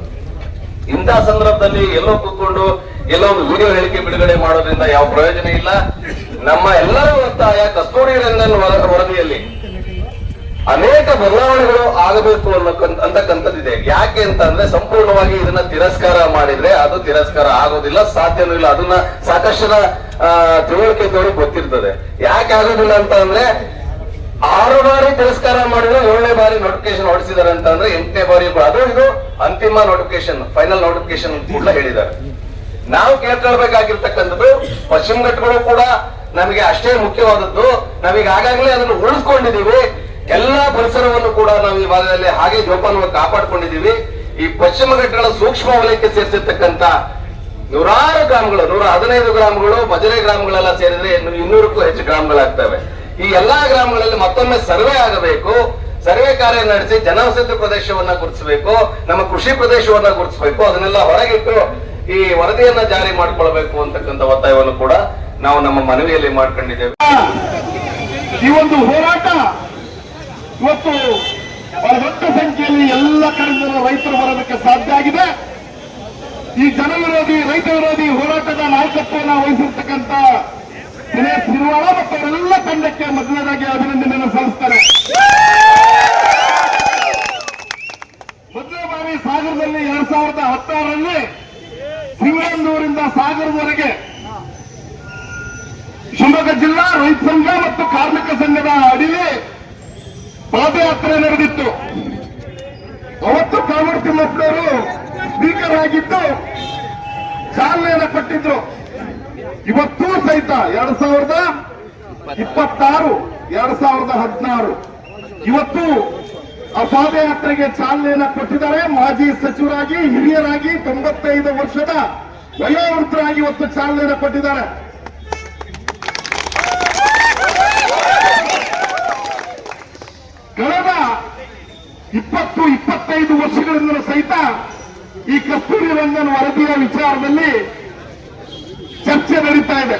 ಇಂತಹ ಸಂದರ್ಭದಲ್ಲಿ ಎಲ್ಲೋ ಕೂತ್ಕೊಂಡು ಎಲ್ಲೋ ಒಂದು ವಿಡಿಯೋ ಹೇಳಿಕೆ ಬಿಡುಗಡೆ ಮಾಡೋದ್ರಿಂದ ಯಾವ ಪ್ರಯೋಜನ ಇಲ್ಲ. ನಮ್ಮ ಎಲ್ಲರ ಒತ್ತಾಯ ಕಸ್ತೂರಿ ರಂಗನ್ ವರದಿಯಲ್ಲಿ ಅನೇಕ ಬದಲಾವಣೆಗಳು ಆಗಬೇಕು ಅಂತಕ್ಕಂಥದ್ದಿದೆ. ಯಾಕೆ ಅಂತಂದ್ರೆ ಸಂಪೂರ್ಣವಾಗಿ ಇದನ್ನ ತಿರಸ್ಕಾರ ಮಾಡಿದ್ರೆ ಅದು ತಿರಸ್ಕಾರ ಆಗೋದಿಲ್ಲ, ಸಾಧ್ಯನೂ ಇಲ್ಲ. ಅದನ್ನ ಸಾಕಷ್ಟು ಜನ ತಿಳುವಳಿಕೆ ಇದ್ದವ್ರಿಗೆ ಗೊತ್ತಿರ್ತದೆ. ಯಾಕೆ ಆಗೋದಿಲ್ಲ ಅಂತ ಅಂದ್ರೆ 6 ಬಾರಿ ತಿರಸ್ಕಾರ ಮಾಡಿದ್ರೆ 7ನೇ ಬಾರಿ ನೋಟಿಫಿಕೇಶನ್ ಹೊರಡಿಸಿದ್ದಾರೆ ಅಂತಂದ್ರೆ 8ನೇ ಬಾರಿ ಅದು ಇದು ಅಂತಿಮ ನೋಟಿಫಿಕೇಶನ್, ಫೈನಲ್ ನೋಟಿಫಿಕೇಶನ್ ಕೂಡ ಹೇಳಿದ್ದಾರೆ. ನಾವು ಕೇಳ್ಕೊಳ್ಬೇಕಾಗಿರ್ತಕ್ಕಂಥದ್ದು ಪಶ್ಚಿಮ ಘಟ್ಟಗಳು ಕೂಡ ನಮಗೆ ಅಷ್ಟೇ ಮುಖ್ಯವಾದದ್ದು. ನಾವೀಗ ಆಗಾಗಲೇ ಅದನ್ನು ಉಳಿಸ್ಕೊಂಡಿದ್ದೀವಿ. ಎಲ್ಲಾ ಪರಿಸರವನ್ನು ಕೂಡ ನಾವು ಈ ಭಾಗದಲ್ಲಿ ಹಾಗೆ ಜೋಪಾನವಾಗಿ ಕಾಪಾಡ್ಕೊಂಡಿದ್ದೀವಿ. ಈ ಪಶ್ಚಿಮ ಘಟ್ಟಗಳ ಸೂಕ್ಷ್ಮ ವಲಯಕ್ಕೆ ಸೇರಿಸಿರ್ತಕ್ಕಂಥ 100 ಗ್ರಾಮಗಳು, 115 ಗ್ರಾಮಗಳು, ಭಜನೆ ಗ್ರಾಮಗಳೆಲ್ಲ ಸೇರಿದ್ರೆ 200ಕ್ಕೂ ಹೆಚ್ಚು ಗ್ರಾಮಗಳಾಗ್ತವೆ. ಈ ಎಲ್ಲಾ ಗ್ರಾಮಗಳಲ್ಲಿ ಮತ್ತೊಮ್ಮೆ ಸರ್ವೆ ಆಗಬೇಕು. ಸರ್ವೆ ಕಾರ್ಯ ನಡೆಸಿ ಜನವಸತಿ ಪ್ರದೇಶವನ್ನ ಗುರುತಿಸಬೇಕು, ನಮ್ಮ ಕೃಷಿ ಪ್ರದೇಶವನ್ನ ಗುರುತಿಸಬೇಕು. ಅದನ್ನೆಲ್ಲ ಹೊರಗಿಟ್ಟು ಈ ವರದಿಯನ್ನ ಜಾರಿ ಮಾಡಿಕೊಳ್ಬೇಕು ಅಂತಕ್ಕಂಥ ಒತ್ತಾಯವನ್ನು ಕೂಡ ನಾವು ನಮ್ಮ ಮನವಿಯಲ್ಲಿ ಮಾಡ್ಕೊಂಡಿದ್ದೇವೆ. ಈ ಒಂದು ಹೋರಾಟ ಇವತ್ತು ಬಹಳ ದೊಡ್ಡ ಸಂಖ್ಯೆಯಲ್ಲಿ ಎಲ್ಲ ಕಡೆಯಿಂದ ರೈತರು ಬರೋದಕ್ಕೆ ಸಾಧ್ಯ ಆಗಿದೆ. ಈ ಜನ ವಿರೋಧಿ, ರೈತ ವಿರೋಧಿ ಹೋರಾಟದ ನಾಯಕತ್ವವನ್ನು ವಹಿಸಿರ್ತಕ್ಕಂಥ ದಿನೇಶ್ ನಿರ್ವಾಳ ಮತ್ತು ಅವರೆಲ್ಲ ತಂಡಕ್ಕೆ ಮೊದಲನೇದಾಗಿ ಅಭಿನಂದನೆಯನ್ನು ಸಲ್ಲಿಸ್ತಾರೆ. ಮೊದಲನೇ ಬಾರಿ ಸಾಗರದಲ್ಲಿ 2016ರಲ್ಲಿ ಸಿಂಗಂದೂರಿಂದ ಸಾಗರದವರೆಗೆ ಶಿವಮೊಗ್ಗ ಜಿಲ್ಲಾ ರೈತ ಸಂಘ ಮತ್ತು ಕಾರ್ಮಿಕ ಸಂಘದ ಅಡಿಯಲ್ಲಿ ಪಾದಯಾತ್ರೆ ನಡೆದಿತ್ತು. ಅವತ್ತು ಕಾಮರ್ ತಿಮ್ಮಪ್ಪನವರು ಸ್ಪೀಕರ್ ಆಗಿದ್ದು ಚಾಲನೆಯನ್ನು ಕೊಟ್ಟಿದ್ರು. ಇವತ್ತೂ ಸಹಿತ 2026, 2016 ಇವತ್ತು ಆ ಪಾದಯಾತ್ರೆಗೆ ಚಾಲನೆಯನ್ನು ಕೊಟ್ಟಿದ್ದಾರೆ. ಮಾಜಿ ಸಚಿವರಾಗಿ, ಹಿರಿಯರಾಗಿ, 95 ವರ್ಷದ ವಯೋವೃದ್ಧರಾಗಿ ಇವತ್ತು ಚಾಲನೆಯನ್ನು ಕೊಟ್ಟಿದ್ದಾರೆ. ಕಳೆದ 20-25 ವರ್ಷಗಳಿಂದ ಸಹಿತ ಈ ಕಸ್ತೂರಿ ರಂಗನ್ ವರದಿಯ ವಿಚಾರದಲ್ಲಿ ಚರ್ಚೆ ನಡೀತಾ ಇದೆ.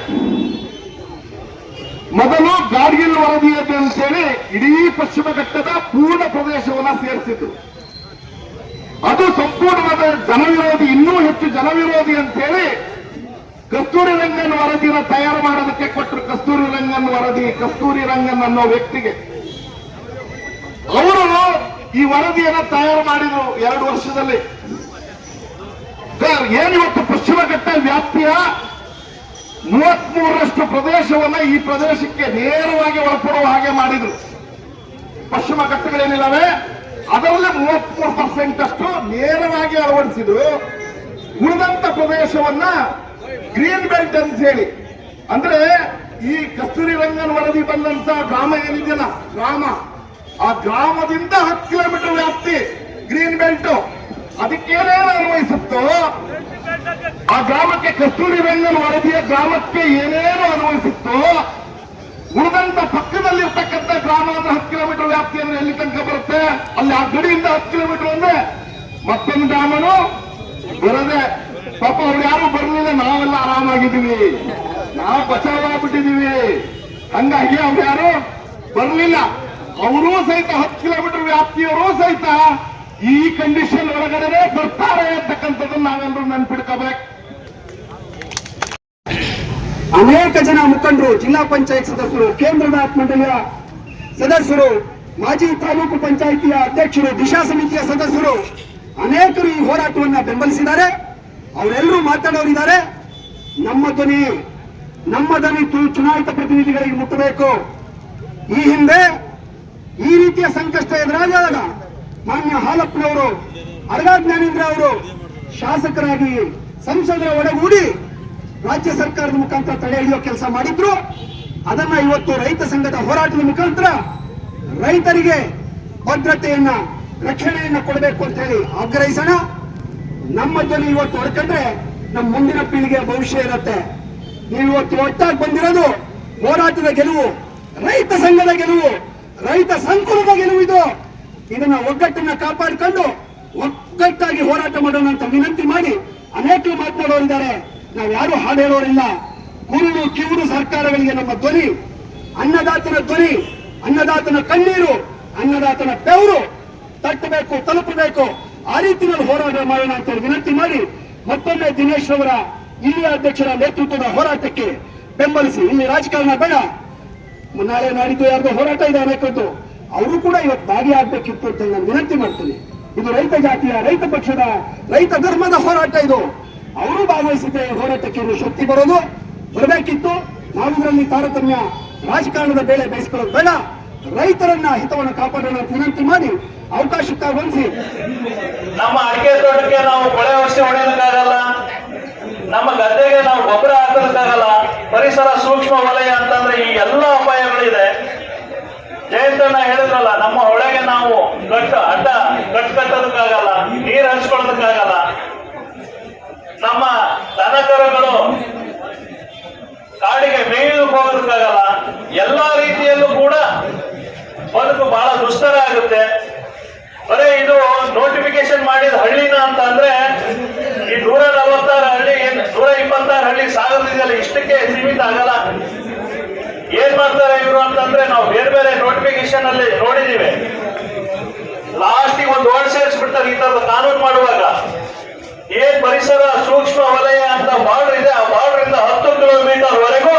ಮೊದಲು ಗಾಡ್ಗಿಲ್ ವರದಿ ಅಂತೇಳಿ ಇಡೀ ಪಶ್ಚಿಮ ಘಟ್ಟದ ಪೂರ್ಣ ಪ್ರದೇಶವನ್ನ ಸೇರಿಸಿದ್ರು. ಅದು ಸಂಪೂರ್ಣವಾದ ಜನವಿರೋಧಿ, ಇನ್ನೂ ಹೆಚ್ಚು ಜನವಿರೋಧಿ ಅಂತೇಳಿ ಕಸ್ತೂರಿ ರಂಗನ್ ವರದಿನ ತಯಾರು ಮಾಡೋದಕ್ಕೆ ಕೊಟ್ಟರು. ಕಸ್ತೂರಿ ರಂಗನ್ ವರದಿ, ಕಸ್ತೂರಿ ರಂಗನ್ ಅನ್ನೋ ವ್ಯಕ್ತಿಗೆ ಅವರು ಈ ವರದಿಯನ್ನ ತಯಾರು ಮಾಡಿದ್ರು 2 ವರ್ಷದಲ್ಲಿ. ಏನಿವತ್ತು ಪಶ್ಚಿಮ ಘಟ್ಟ ವ್ಯಾಪ್ತಿಯ 33ರಷ್ಟು ಪ್ರದೇಶವನ್ನ ಈ ಪ್ರದೇಶಕ್ಕೆ ನೇರವಾಗಿ ಒಳಪಡುವ ಹಾಗೆ ಮಾಡಿದ್ರು. ಪಶ್ಚಿಮ ಘಟ್ಟಗಳೇನಿಲ್ಲವೆ ಅದರಲ್ಲಿ 33% ಅಷ್ಟು ನೇರವಾಗಿ ಅಳವಡಿಸಿದ್ರು. ಉಳಿದಂತ ಪ್ರದೇಶವನ್ನ ಗ್ರೀನ್ ಬೆಲ್ಟ್ ಅಂತ ಹೇಳಿ, ಅಂದ್ರೆ ಈ ಕಸ್ತೂರಿ ರಂಗನ್ ವರದಿ ಬಂದಂತ ಗ್ರಾಮ ಏನಿದೆಯಲ್ಲ, ಗ್ರಾಮ ಆ ಗ್ರಾಮದಿಂದ 10 ಕಿಲೋಮೀಟರ್ ವ್ಯಾಪ್ತಿ ಗ್ರೀನ್ ಬೆಲ್ಟ್ ಅದಕ್ಕೇನೇನು ಅನ್ವಯಿಸುತ್ತೋ ಆ ಗ್ರಾಮಕ್ಕೆ ಕಸ್ತೂರಿ ರಂಗನ್ ವರದಿಯ ಗ್ರಾಮಕ್ಕೆ ಏನೇನು ಅನ್ವಯಿಸುತ್ತೋ ಉಳಿದಂತ ಪಕ್ಕದಲ್ಲಿರ್ತಕ್ಕಂಥ ಗ್ರಾಮ ಅಂದ್ರೆ 10 ಕಿಲೋಮೀಟರ್ ವ್ಯಾಪ್ತಿ ಅಂದ್ರೆ ಎಲ್ಲಿ ತನಕ ಬರುತ್ತೆ? ಅಲ್ಲಿ ಆ ಗಡಿಯಿಂದ 10 ಕಿಲೋಮೀಟರ್ ಅಂದ್ರೆ ಮತ್ತೊಂದು ಗ್ರಾಮನು ಬರದೆ. ಪಾಪ ಅವ್ರು ಯಾರು ಬರಲಿಲ್ಲ, ನಾವೆಲ್ಲ ಆರಾಮಾಗಿದ್ದೀವಿ, ನಾವು ಬಚಾವಾಗ್ಬಿಟ್ಟಿದೀವಿ. ಹಂಗಾಗಿ ಅವ್ರು ಯಾರು ಬರಲಿಲ್ಲ. ಅವರೂ ಸಹಿತ 10 ಕಿಲೋಮೀಟರ್ ವ್ಯಾಪ್ತಿಯವರೂ ಸಹಿತ ಈ ಕಂಡೀಷನ್ ಒಳಗಡೆ ಬರ್ತಾರೆ ಅಂತಕ್ಕಂಥದ್ದನ್ನು ನಾವೆಲ್ಲರೂ ನೆನ್ಪಿಡ್ಕೋಬೇಕು. ಅನೇಕ ಜನ ಮುಖಂಡರು, ಜಿಲ್ಲಾ ಪಂಚಾಯತ್ ಸದಸ್ಯರು, ಕೇಂದ್ರದ ಮಂಡಳಿಯ ಸದಸ್ಯರು, ಮಾಜಿ ತಾಲೂಕು ಪಂಚಾಯಿತಿಯ ಅಧ್ಯಕ್ಷರು, ದಿಶಾ ಸಮಿತಿಯ ಸದಸ್ಯರು ಅನೇಕರು ಈ ಹೋರಾಟವನ್ನು ಬೆಂಬಲಿಸಿದ್ದಾರೆ. ಅವರೆಲ್ಲರೂ ಮಾತಾಡೋರಿದ್ದಾರೆ. ನಮ್ಮ ಧ್ವನಿ ಚುನಾಯಿತ ಪ್ರತಿನಿಧಿಗಳಿಗೆ ಮುಟ್ಟಬೇಕು. ಈ ಹಿಂದೆ ಈ ರೀತಿಯ ಸಂಕಷ್ಟ ಎದುರಾದಾಗ ಮಾನ್ಯ ಹಾಲಪ್ಪನವರು, ಅರಗ ಜ್ಞಾನೇಂದ್ರ ಅವರು ಶಾಸಕರಾಗಿ ಸಂಸದರ ಒಳಗೂಡಿ ರಾಜ್ಯ ಸರ್ಕಾರದ ಮುಖಾಂತರ ತಡೆ ಹಿಡಿಯೋ ಕೆಲಸ ಮಾಡಿದ್ರು. ಅದನ್ನ ಇವತ್ತು ರೈತ ಸಂಘದ ಹೋರಾಟದ ಮುಖಾಂತರ ರೈತರಿಗೆ ಭದ್ರತೆಯನ್ನ, ರಕ್ಷಣೆಯನ್ನ ಕೊಡಬೇಕು ಅಂತ ಹೇಳಿ ಆಗ್ರಹಿಸೋಣ. ನಮ್ಮ ಧ್ವನಿ ಇವತ್ತು ಹೊಡ್ಕೊಂಡ್ರೆ ನಮ್ಮ ಮುಂದಿನ ಪೀಳಿಗೆಯ ಭವಿಷ್ಯ ಇರುತ್ತೆ. ನೀವು ಇವತ್ತು ಒಟ್ಟಾಗಿ ಬಂದಿರೋದು ಹೋರಾಟದ ಗೆಲುವು, ರೈತ ಸಂಘದ ಗೆಲುವು, ರೈತ ಸಂಕುಲದ ಗೆಲುವು. ಇದನ್ನ ಒಗ್ಗಟ್ಟನ್ನ ಕಾಪಾಡಿಕೊಂಡು ಒಗ್ಗಟ್ಟಾಗಿ ಹೋರಾಟ ಮಾಡೋಣ ಅಂತ ವಿನಂತಿ ಮಾಡಿ ಅನೇಕರು ಮಾತನಾಡೋರಿದ್ದಾರೆ. ನಾವು ಯಾರು ಹಾಡು ಹೇಳೋರಿಲ್ಲ. ಕುರುಡು ಕಿವುಡು ಸರ್ಕಾರಗಳಿಗೆ ನಮ್ಮ ಧ್ವನಿ, ಅನ್ನದಾತನ ಧ್ವನಿ, ಅನ್ನದಾತನ ಕಣ್ಣೀರು, ಅನ್ನದಾತನ ಬೆವರು ತಟ್ಟಬೇಕು, ತಲುಪಬೇಕು. ಆ ರೀತಿಯಲ್ಲಿ ಹೋರಾಟ ಮಾಡೋಣ ಅಂತ ವಿನಂತಿ ಮಾಡಿ ಮತ್ತೊಮ್ಮೆ ದಿನೇಶ್ ಅವರ ಇಲ್ಲಿಯ ಅಧ್ಯಕ್ಷರ ನೇತೃತ್ವದ ಹೋರಾಟಕ್ಕೆ ಬೆಂಬಲಿಸಿ. ಇಲ್ಲಿ ರಾಜಕಾರಣ ಬೇಡ. ನಾಳೆ ನಾಡಿದ್ದು ಯಾರ್ದು ಹೋರಾಟ ಇದೆ ಅನೇಕದ್ದು, ಅವರು ಕೂಡ ಇವತ್ತು ಭಾಗಿಯಾಗಬೇಕಿತ್ತು ಅಂತ ನಾನು ವಿನಂತಿ ಮಾಡ್ತೀನಿ. ಇದು ರೈತ ಜಾತಿಯ, ರೈತ ಪಕ್ಷದ, ರೈತ ಧರ್ಮದ ಹೋರಾಟ. ಇದು ಅವರು ಭಾಗವಹಿಸಿದ್ರೆ ಈ ಹೋರಾಟಕ್ಕೆ ಶಕ್ತಿ ಬರಬೇಕಿತ್ತು. ನಾವು ಇದರಲ್ಲಿ ತಾರತಮ್ಯ ರಾಜಕಾರಣದ ಬೇಳೆ ಬೇಯಿಸ್ಕೊಳ್ಳೋದು ಬೇಡ. ರೈತರನ್ನ ಹಿತವನ್ನು ಕಾಪಾಡೋಣ ಅಂತ ವಿನಂತಿ ಮಾಡಿ ಅವಕಾಶಕ್ಕಾಗಿ ನಮ್ಮ ಅಡಿಕೆ ತೋಟಕ್ಕೆ ನಾವು ಕೊಳೆ ಔಷಧಿ ಹೊಡೆಯೋದಕ್ಕಾಗಲ್ಲ, ನಮ್ಮ ಗದ್ದೆಗೆ ನಾವು ಗೊಬ್ಬರ ಹಾಕೋದಕ್ಕಾಗಲ್ಲ. ಪರಿಸರ ಸೂಕ್ಷ್ಮ ವಲಯ ಅಂತಂದ್ರೆ ಈ ಎಲ್ಲ ಅಪಾಯಗಳಿದೆ. ಜಯಂತಣ್ಣ ಹೇಳಿದ್ರಲ್ಲ, ನಮ್ಮ ಹೊಳೆಗೆ ನಾವು ಅಡ್ಡ ಕಟ್ಟೋದಕ್ಕಾಗಲ್ಲ, ನೀರು ಹಂಚ್ಕೊಳ್ಳೋದಕ್ಕಾಗಲ್ಲ. ನಮ್ಮ ದನಕರುಗಳು ಕಾಡಿಗೆ ಮೇಯೋದಕ್ಕೆ ಹೋಗೋದಕ್ಕಾಗಲ್ಲ. ಎಲ್ಲಾ ರೀತಿಯಲ್ಲೂ ಕೂಡ ಬದುಕು ಬಹಳ ದುಸ್ತರ ಆಗುತ್ತೆ. ಬರೀ ಇದು ನೋಟಿಫಿಕೇಶನ್ ಮಾಡಿದ ಹಳ್ಳಿನ ಅಂತ ಅಂದ್ರೆ ಈ 146 ಹಳ್ಳಿ, 126 ಹಳ್ಳಿ ಸಾಗೋದಿದೆಯಲ್ಲ, ಇಷ್ಟಕ್ಕೆ ಸೀಮಿತ ಆಗಲ್ಲ. ಏನ್ ಮಾಡ್ತಾರೆ ಇವರು ಅಂತಂದ್ರೆ, ನಾವು ಬೇರೆ ಬೇರೆ ನೋಟಿಫಿಕೇಶನ್ ಅಲ್ಲಿ ನೋಡಿದೀವಿ. ಲಾಸ್ಟಿಗೆ ಒಂದು ವರ್ಡ್ ಸೇರಿಸ್ಬಿಡ್ತಾರೆ ಈ ತರದ ಕಾನೂನು ಮಾಡುವಾಗ. ಏನ್ ಪರಿಸರ ಸೂಕ್ಷ್ಮ ವಲಯ ಅಂತ ಬಾರ್ಡರ್ ಇದೆ, ಆ ಬಾರ್ಡರ್ ಇಂದ 10 ಕಿಲೋಮೀಟರ್ ವರೆಗೂ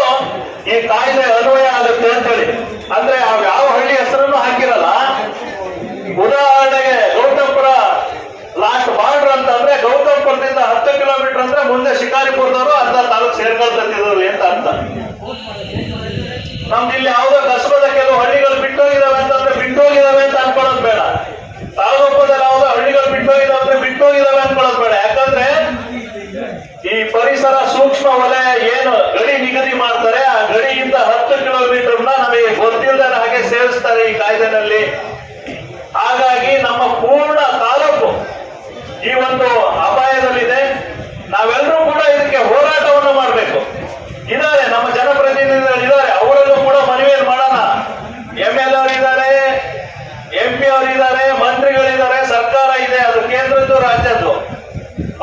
ಈ ಕಾಯ್ದೆ ಅನ್ವಯ ಆಗುತ್ತೆ ಅಂತ ಹೇಳಿ. ಅಂದ್ರೆ ಯಾವ ಹಳ್ಳಿ ಹೆಸರನ್ನು ಹಾಕಿರಲ್ಲ. ಉದಾಹರಣೆಗೆ ಗೌತಮ್ಪುರ ಲಾಸ್ಟ್ ಬಾರ್ಡರ್ ಅಂತಂದ್ರೆ ಗೌತಮ್ಪುರದಿಂದ 10 ಕಿಲೋಮೀಟರ್ ಅಂದ್ರೆ ಮುಂದೆ ಶಿಕಾರಿಪುರದವರು ಅರ್ಧ ತಾಲೂಕು ಸೇರ್ಕೊಳ್ತಿದ್ರು ಅಂತ ಅರ್ಥ. ನಮ್ದು ಇಲ್ಲಿ ಯಾವುದೋ ಕಸಬದ ಕೆಲವು ಹಳ್ಳಿಗಳು ಬಿಟ್ಟೋಗಿದಾವೆ ಅಂತಂದ್ರೆ ಬಿಟ್ಟೋಗಿದಾವೆ ಅಂತ ಅನ್ಕೊಳ್ಳೋದು ಬೇಡ. ತಾಲೂಕದಲ್ಲಿ ಯಾವುದೋ ಹಳ್ಳಿಗಳು ಬಿಟ್ಟೋಗಿದಾವೆ ಅಂದ್ರೆ ಬಿಟ್ಟೋಗಿದಾವೆ ಅನ್ಕೊಳ್ಳೋದು ಬೇಡ. ಯಾಕಂದ್ರೆ ಈ ಪರಿಸರ ಸೂಕ್ಷ್ಮ ವಲಯ ಏನು ಗಡಿ ನಿಗದಿ ಮಾಡ್ತಾರೆ, ಆ ಗಡಿಯಿಂದ 10 ಕಿಲೋಮೀಟರ್ನ ನಮಗೆ ಗೊತ್ತಿಲ್ಲದ ಹಾಗೆ ಸೇರಿಸ್ತಾರೆ ಈ ಕಾಯ್ದೆನಲ್ಲಿ. ಹಾಗಾಗಿ ನಮ್ಮ ಪೂರ್ಣ ತಾಲೂಕು ಈ ಒಂದು ಅಪಾಯದಲ್ಲಿದೆ. ನಾವೆಲ್ಲರೂ ಕೂಡ ಇದಕ್ಕೆ ಹೋರಾಟವನ್ನು ಮಾಡಬೇಕು. ಇದ್ದಾರೆ ನಮ್ಮ ಜನಪ್ರತಿನಿಧಿಗಳು ಇದ್ದಾರೆ, ಅವರನ್ನು ಕೂಡ ಮನವಿಯನ್ನು ಮಾಡೋಣ. MLA ಅವರಿದ್ದಾರೆ, MP ಅವರಿದ್ದಾರೆ, ಮಂತ್ರಿಗಳಿದ್ದಾರೆ, ಸರ್ಕಾರ ಇದೆ, ಅದು ಕೇಂದ್ರದ್ದು ರಾಜ್ಯದ್ದು.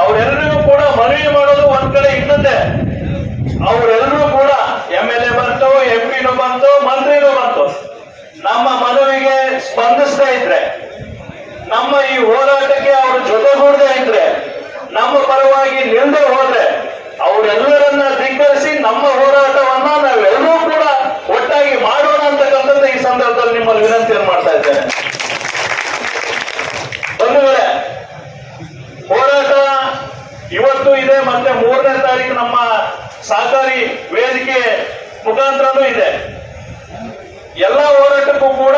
ಅವರೆಲ್ಲರಿಗೂ ಕೂಡ ಮನವಿ ಮಾಡೋದು ಒಂದ್ ಕಡೆ ಇನ್ನೊಂದೇ. ಅವರೆಲ್ಲರೂ ಕೂಡ MLA ಬಂತು, MP ಬಂತು, ಮಂತ್ರಿನೂ ಬಂತು. ನಮ್ಮ ಮನವಿಗೆ ಸ್ಪಂದಿಸದೇ ಇದ್ರೆ, ನಮ್ಮ ಈ ಹೋರಾಟಕ್ಕೆ ಅವರು ಜೊತೆಗೂಡದೇ ಇದ್ರೆ, ನಮ್ಮ ಪರವಾಗಿ ನಿಲ್ಲದೆ ಹೋದ್ರೆ, ಅವರೆಲ್ಲರನ್ನ ಧಿಕ್ಕರಿಸಿ ನಮ್ಮ ಹೋರಾಟವನ್ನ ನಾವೆಲ್ಲರೂ ಕೂಡ ಒಟ್ಟಾಗಿ ಮಾಡೋಣ ಅಂತಕ್ಕಂಥದ್ದು ಈ ಸಂದರ್ಭದಲ್ಲಿ ನಿಮ್ಮಲ್ಲಿ ವಿನಂತಿಯನ್ನು ಮಾಡ್ತಾ ಇದ್ದೇನೆ. ಬಂಧುಗಳೇ, ಹೋರಾಟ ಇವತ್ತು ಇದೆ, ಮತ್ತೆ 3ನೇ ತಾರೀಕು ನಮ್ಮ ಸಹಕಾರಿ ವೇದಿಕೆ ಮುಖಾಂತರನೂ ಇದೆ. ಎಲ್ಲ ಹೋರಾಟಕ್ಕೂ ಕೂಡ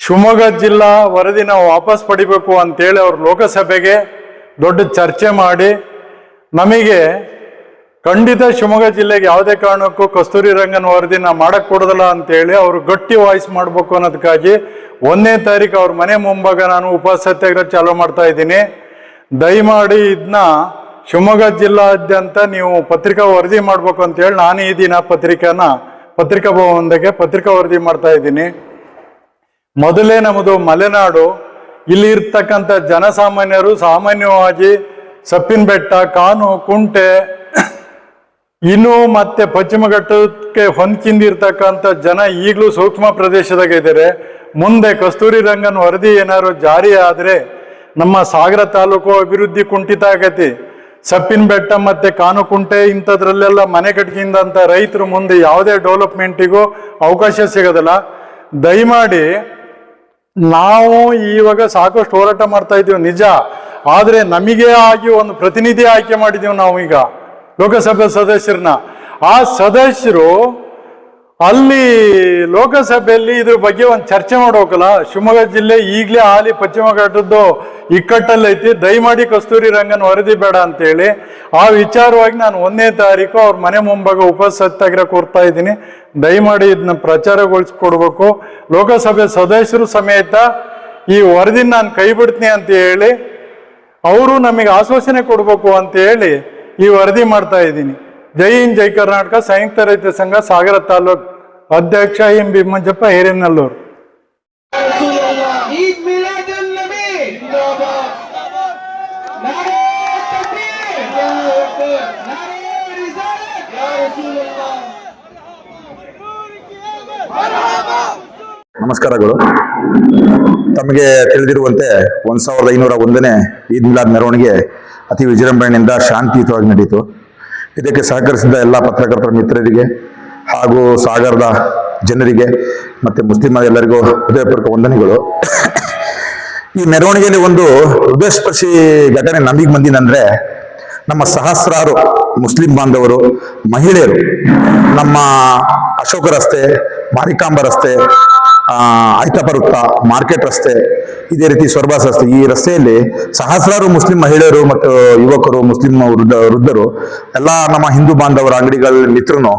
ಶಿವಮೊಗ್ಗ ಜಿಲ್ಲಾ ವರದಿನ ವಾಪಸ್ ಪಡಿಬೇಕು ಅಂತೇಳಿ ಅವರು ಲೋಕಸಭೆಗೆ ದೊಡ್ಡ ಚರ್ಚೆ ಮಾಡಿ ನಮಗೆ ಖಂಡಿತ ಶಿವಮೊಗ್ಗ ಜಿಲ್ಲೆಗೆ ಯಾವುದೇ ಕಾರಣಕ್ಕೂ ಕಸ್ತೂರಿ ರಂಗನ್ ವರದಿ ನಾ ಮಾಡಕ್ ಕೊಡೋದಿಲ್ಲ ಅಂತೇಳಿ ಅವರು ಗಟ್ಟಿ ವಾಯ್ಸ್ ಮಾಡಬೇಕು ಅನ್ನೋದಕ್ಕಾಗಿ 1ನೇ ತಾರೀಕು ಅವ್ರ ಮನೆ ಮುಂಭಾಗ ನಾನು ಉಪವಾಸ ಸತ್ಯಾಗ್ರಹ ಚಾಲೂ ಮಾಡ್ತಾ ಇದ್ದೀನಿ. ದಯಮಾಡಿ ಇದನ್ನ ಶಿವಮೊಗ್ಗ ಜಿಲ್ಲಾದ್ಯಂತ ನೀವು ಪತ್ರಿಕಾ ವರದಿ ಮಾಡ್ಬೇಕು ಅಂತೇಳಿ ನಾನು ಈ ದಿನ ಪತ್ರಿಕಾ ಭವನದಾಗೆ ಪತ್ರಿಕಾ ವರದಿ ಮಾಡ್ತಾ ಇದ್ದೀನಿ. ಮೊದಲೇ ನಮ್ಮದು ಮಲೆನಾಡು, ಇಲ್ಲಿ ಇರ್ತಕ್ಕಂಥ ಜನಸಾಮಾನ್ಯರು ಸಾಮಾನ್ಯವಾಗಿ ಸಪ್ಪಿನ ಬೆಟ್ಟ, ಕಾನು, ಕುಂಟೆ, ಇನ್ನು ಮತ್ತೆ ಪಶ್ಚಿಮ ಘಟ್ಟಕ್ಕೆ ಹೊಂದ್ಕಿಂದಿರ್ತಕ್ಕಂಥ ಜನ ಈಗಲೂ ಸೂಕ್ಷ್ಮ ಪ್ರದೇಶದಾಗ ಇದ್ದಾರೆ. ಮುಂದೆ ಕಸ್ತೂರಿ ರಂಗನ್ ವರದಿ ಏನಾದ್ರು ಜಾರಿ ಆದರೆ ನಮ್ಮ ಸಾಗರ ತಾಲೂಕು ಅಭಿವೃದ್ಧಿ ಕುಂಠಿತ ಆಗತಿ. ಸಪ್ಪಿನ ಬೆಟ್ಟ ಮತ್ತೆ ಕಾನುಕುಂಟೆ ಇಂಥದ್ರಲ್ಲೆಲ್ಲ ಮನೆ ಕಟ್ಕಿಂದಂತ ರೈತರು ಮುಂದೆ ಯಾವುದೇ ಡೆವಲಪ್ಮೆಂಟಿಗೂ ಅವಕಾಶ ಸಿಗೋದಿಲ್ಲ. ದಯಮಾಡಿ ನಾವು ಇವಾಗ ಸಾಕಷ್ಟು ಹೋರಾಟ ಮಾಡ್ತಾ ಇದ್ದೀವಿ ನಿಜ, ಆದರೆ ನಮಗೆ ಆಗಿ ಒಂದು ಪ್ರತಿನಿಧಿ ಆಯ್ಕೆ ಮಾಡಿದ್ದೀವಿ ನಾವು ಈಗ ಲೋಕಸಭೆ ಸದಸ್ಯರನ್ನ. ಆ ಸದಸ್ಯರು ಅಲ್ಲಿ ಲೋಕಸಭೆಯಲ್ಲಿ ಇದ್ರ ಬಗ್ಗೆ ಒಂದು ಚರ್ಚೆ ಮಾಡೋಕಲ್ಲ. ಶಿವಮೊಗ್ಗ ಜಿಲ್ಲೆ ಈಗಲೇ ಹಾಲಿ ಪಶ್ಚಿಮ ಘಟ್ಟದ್ದು ಇಕ್ಕಟ್ಟಲ್ಲೈತಿ, ದಯಮಾಡಿ ಕಸ್ತೂರಿ ರಂಗನ್ ವರದಿ ಬೇಡ ಅಂತೇಳಿ ಆ ವಿಚಾರವಾಗಿ ನಾನು 1ನೇ ತಾರೀಕು ಅವ್ರ ಮನೆ ಮುಂಭಾಗ ಉಪವಾಸ ಸತ್ಯಾಗ್ರಹ ಕೂರ್ತಾ ಇದ್ದೀನಿ. ದಯಮಾಡಿ ಇದನ್ನ ಪ್ರಚಾರಗೊಳಿಸ್ಕೊಡ್ಬೇಕು. ಲೋಕಸಭೆ ಸದಸ್ಯರು ಸಮೇತ ಈ ವರದಿನ ನಾನು ಕೈ ಬಿಡ್ತೀನಿ ಅಂತ ಹೇಳಿ ಅವರು ನಮಗೆ ಆಶ್ವಾಸನೆ ಕೊಡಬೇಕು ಅಂತ ಹೇಳಿ ಈ ವರದಿ ಮಾಡ್ತಾ ಇದ್ದೀನಿ. ಜೈ ಹಿಂದ್, ಜೈ ಕರ್ನಾಟಕ. ಸಂಯುಕ್ತ ರೈತ ಸಂಘ ಸಾಗರ ತಾಲೂಕ್ ಅಧ್ಯಕ್ಷ ಎಂ ಭೀಮಂಜಪ್ಪ ಹಿರೇನಲ್ಲೂರು. ನಮಸ್ಕಾರಗಳು. ತಮಗೆ ತಿಳಿದಿರುವಂತೆ 1501ನೇ ಈದ್ ಮಿಲಾದ್ ಮೆರವಣಿಗೆ ಅತಿ ವಿಜೃಂಭಣೆಯಿಂದ ಶಾಂತಿಯುತವಾಗಿ ನಡೆಯಿತು. ಇದಕ್ಕೆ ಸಹಕರಿಸಿದ ಎಲ್ಲ ಪತ್ರಕರ್ತರ ಮಿತ್ರರಿಗೆ ಹಾಗೂ ಸಾಗರದ ಜನರಿಗೆ ಮತ್ತು ಮುಸ್ಲಿಮರ ಎಲ್ಲರಿಗೂ ಹೃದಯಪೂರ್ವಕ ವಂದನೆಗಳು. ಈ ಮೆರವಣಿಗೆಯಲ್ಲಿ ಒಂದು ಹೃದಯಸ್ಪರ್ಶಿ ಘಟನೆ ನಮಗೆ ಬಂದಿದಂದ್ರೆ, ನಮ್ಮ ಸಹಸ್ರಾರು ಮುಸ್ಲಿಂ ಬಾಂಧವರು, ಮಹಿಳೆಯರು ನಮ್ಮ ಅಶೋಕ ರಸ್ತೆ, ಮಾರಿಕಾಂಬ ರಸ್ತೆ, ಆಯ್ತಪ್ಪ ವೃತ್ತ, ಮಾರ್ಕೆಟ್ ರಸ್ತೆ, ಇದೇ ರೀತಿ ಸ್ವರ್ಬಾಸ್ ರಸ್ತೆ, ಈ ರಸ್ತೆಯಲ್ಲಿ ಸಹಸ್ರಾರು ಮುಸ್ಲಿಂ ಮಹಿಳೆಯರು ಮತ್ತು ಯುವಕರು, ಮುಸ್ಲಿಂ ವೃದ್ಧರು, ಎಲ್ಲ ನಮ್ಮ ಹಿಂದೂ ಬಾಂಧವರ ಅಂಗಡಿಗಳಲ್ಲಿ ನಿಂತರೂ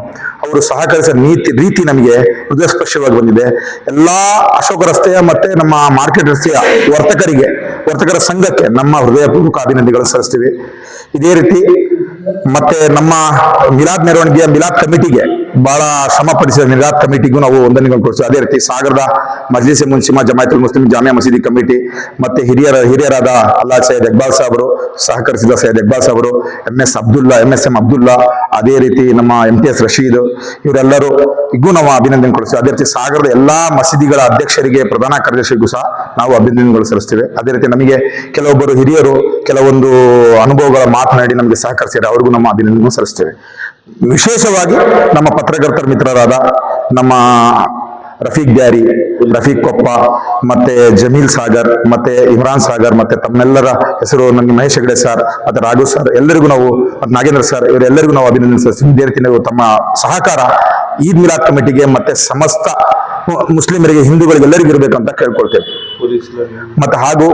ಅವರು ಸಹಕರಿಸಿದ ರೀತಿ ನಮಗೆ ಹೃದಯಸ್ಪರ್ಶವಾಗಿ ಬಂದಿದೆ. ಎಲ್ಲಾ ಅಶೋಕ ರಸ್ತೆಯ ಮತ್ತೆ ನಮ್ಮ ಮಾರ್ಕೆಟ್ ರಸ್ತೆಯ ವರ್ತಕರ ಸಂಘಕ್ಕೆ ನಮ್ಮ ಹೃದಯಪೂರ್ವಕ ಅಭಿನಂದನೆಗಳನ್ನು ಸಲ್ಲಿಸ್ತೀವಿ. ಇದೇ ರೀತಿ ಮತ್ತೆ ನಮ್ಮ ಮಿಲಾದ್ ಮೆರವಣಿಗೆಯ ಮಿಲಾದ್ ಕಮಿಟಿಗೆ ಬಹಳ ಶ್ರಮ ಪಡಿಸಿದ ಮಿಲಾದ್ ಕಮಿಟಿಗೂ ನಾವು ವಂದನೆಗಳನ್ನು ಕೊಡ್ತೀವಿ. ಅದೇ ರೀತಿ ಸಾಗರದ ಮಜ್ಲಿಸ್ ಮುನ್ಸಿಮಾ ಜಮಾಯತುಲ್ ಮುಸ್ಲಿಂ ಜಾಮಿಯಾ ಮಸೀದಿ ಕಮಿಟಿ ಮತ್ತೆ ಹಿರಿಯರಾದ ಅಲ್ಲಾ ಸೈಯದ್ ಇಕ್ಬಾಲ್ ಸಾಹೇಬರು, ಸಹಕರಿಸಿದ ಸೈಯದ್ ಇಕ್ಬಾಲ್ ಸಾಹೇಬರು, MSM ಅಬ್ದುಲ್ಲಾ, ಅದೇ ರೀತಿ ನಮ್ಮ MTS ರಶೀದ್, ಇವರೆಲ್ಲರೂ ಈಗೂ ನಾವು ಅಭಿನಂದನೆ ಕೊಡ್ತೀವಿ. ಅದೇ ರೀತಿ ಸಾಗರದ ಎಲ್ಲಾ ಮಸೀದಿಗಳ ಅಧ್ಯಕ್ಷರಿಗೆ, ಪ್ರಧಾನ ಕಾರ್ಯದರ್ಶಿಗೂ ಸಹ ನಾವು ಅಭಿನಂದನೆಗಳು ಸಲ್ಲಿಸ್ತೇವೆ. ಅದೇ ರೀತಿ ನಮಗೆ ಕೆಲವೊಬ್ಬರು ಹಿರಿಯರು ಕೆಲವೊಂದು ಅನುಭವಗಳ ಮಾತನಾಡಿ ನಮಗೆ ಸಹಕರಿಸಿದ್ದಾರೆ, ಅವ್ರಿಗೂ ನಮ್ಮ ಅಭಿನಂದನೆ ಸಲ್ಲಿಸ್ತೇವೆ. ವಿಶೇಷವಾಗಿ ನಮ್ಮ ಪತ್ರಕರ್ತರ ಮಿತ್ರರಾದ ನಮ್ಮ ರಫೀಕ್ ಬ್ಯಾರಿ, ರಫೀಕ್ ಕೊಪ್ಪ, ಮತ್ತೆ ಜಮೀಲ್ ಸಾಗರ್, ಮತ್ತೆ ಇಮ್ರಾನ್ ಸಾಗರ್, ಮತ್ತೆ ತಮ್ಮೆಲ್ಲರ ಹೆಸರು ನಮಗೆ ಮಹೇಶ್ ಹೆಗಡೆ ಸರ್, ಮತ್ತೆ ರಾಘು ಸರ್, ಎಲ್ಲರಿಗೂ ನಾವು, ಮತ್ತೆ ನಾಗೇಂದ್ರ ಸರ್, ಇವರೆಲ್ಲರಿಗೂ ನಾವು ಅಭಿನಂದನೆ ಸಲ್ಲಿಸ್ತೀವಿ. ಇದೇ ರೀತಿ ನಾವು ತಮ್ಮ ಸಹಕಾರ ಈದ್ ಮಿಲಾದ್ ಕಮಿಟಿಗೆ ಮತ್ತೆ ಸಮಸ್ತ ಮುಸ್ಲಿಮರಿಗೆ, ಹಿಂದೂಗಳಿಗೆ ಎಲ್ಲರಿಗೂ ಇರಬೇಕಂತ ಕೇಳ್ಕೊಳ್ತೇವೆ. ಮತ್ತೆ ಹಾಗೂ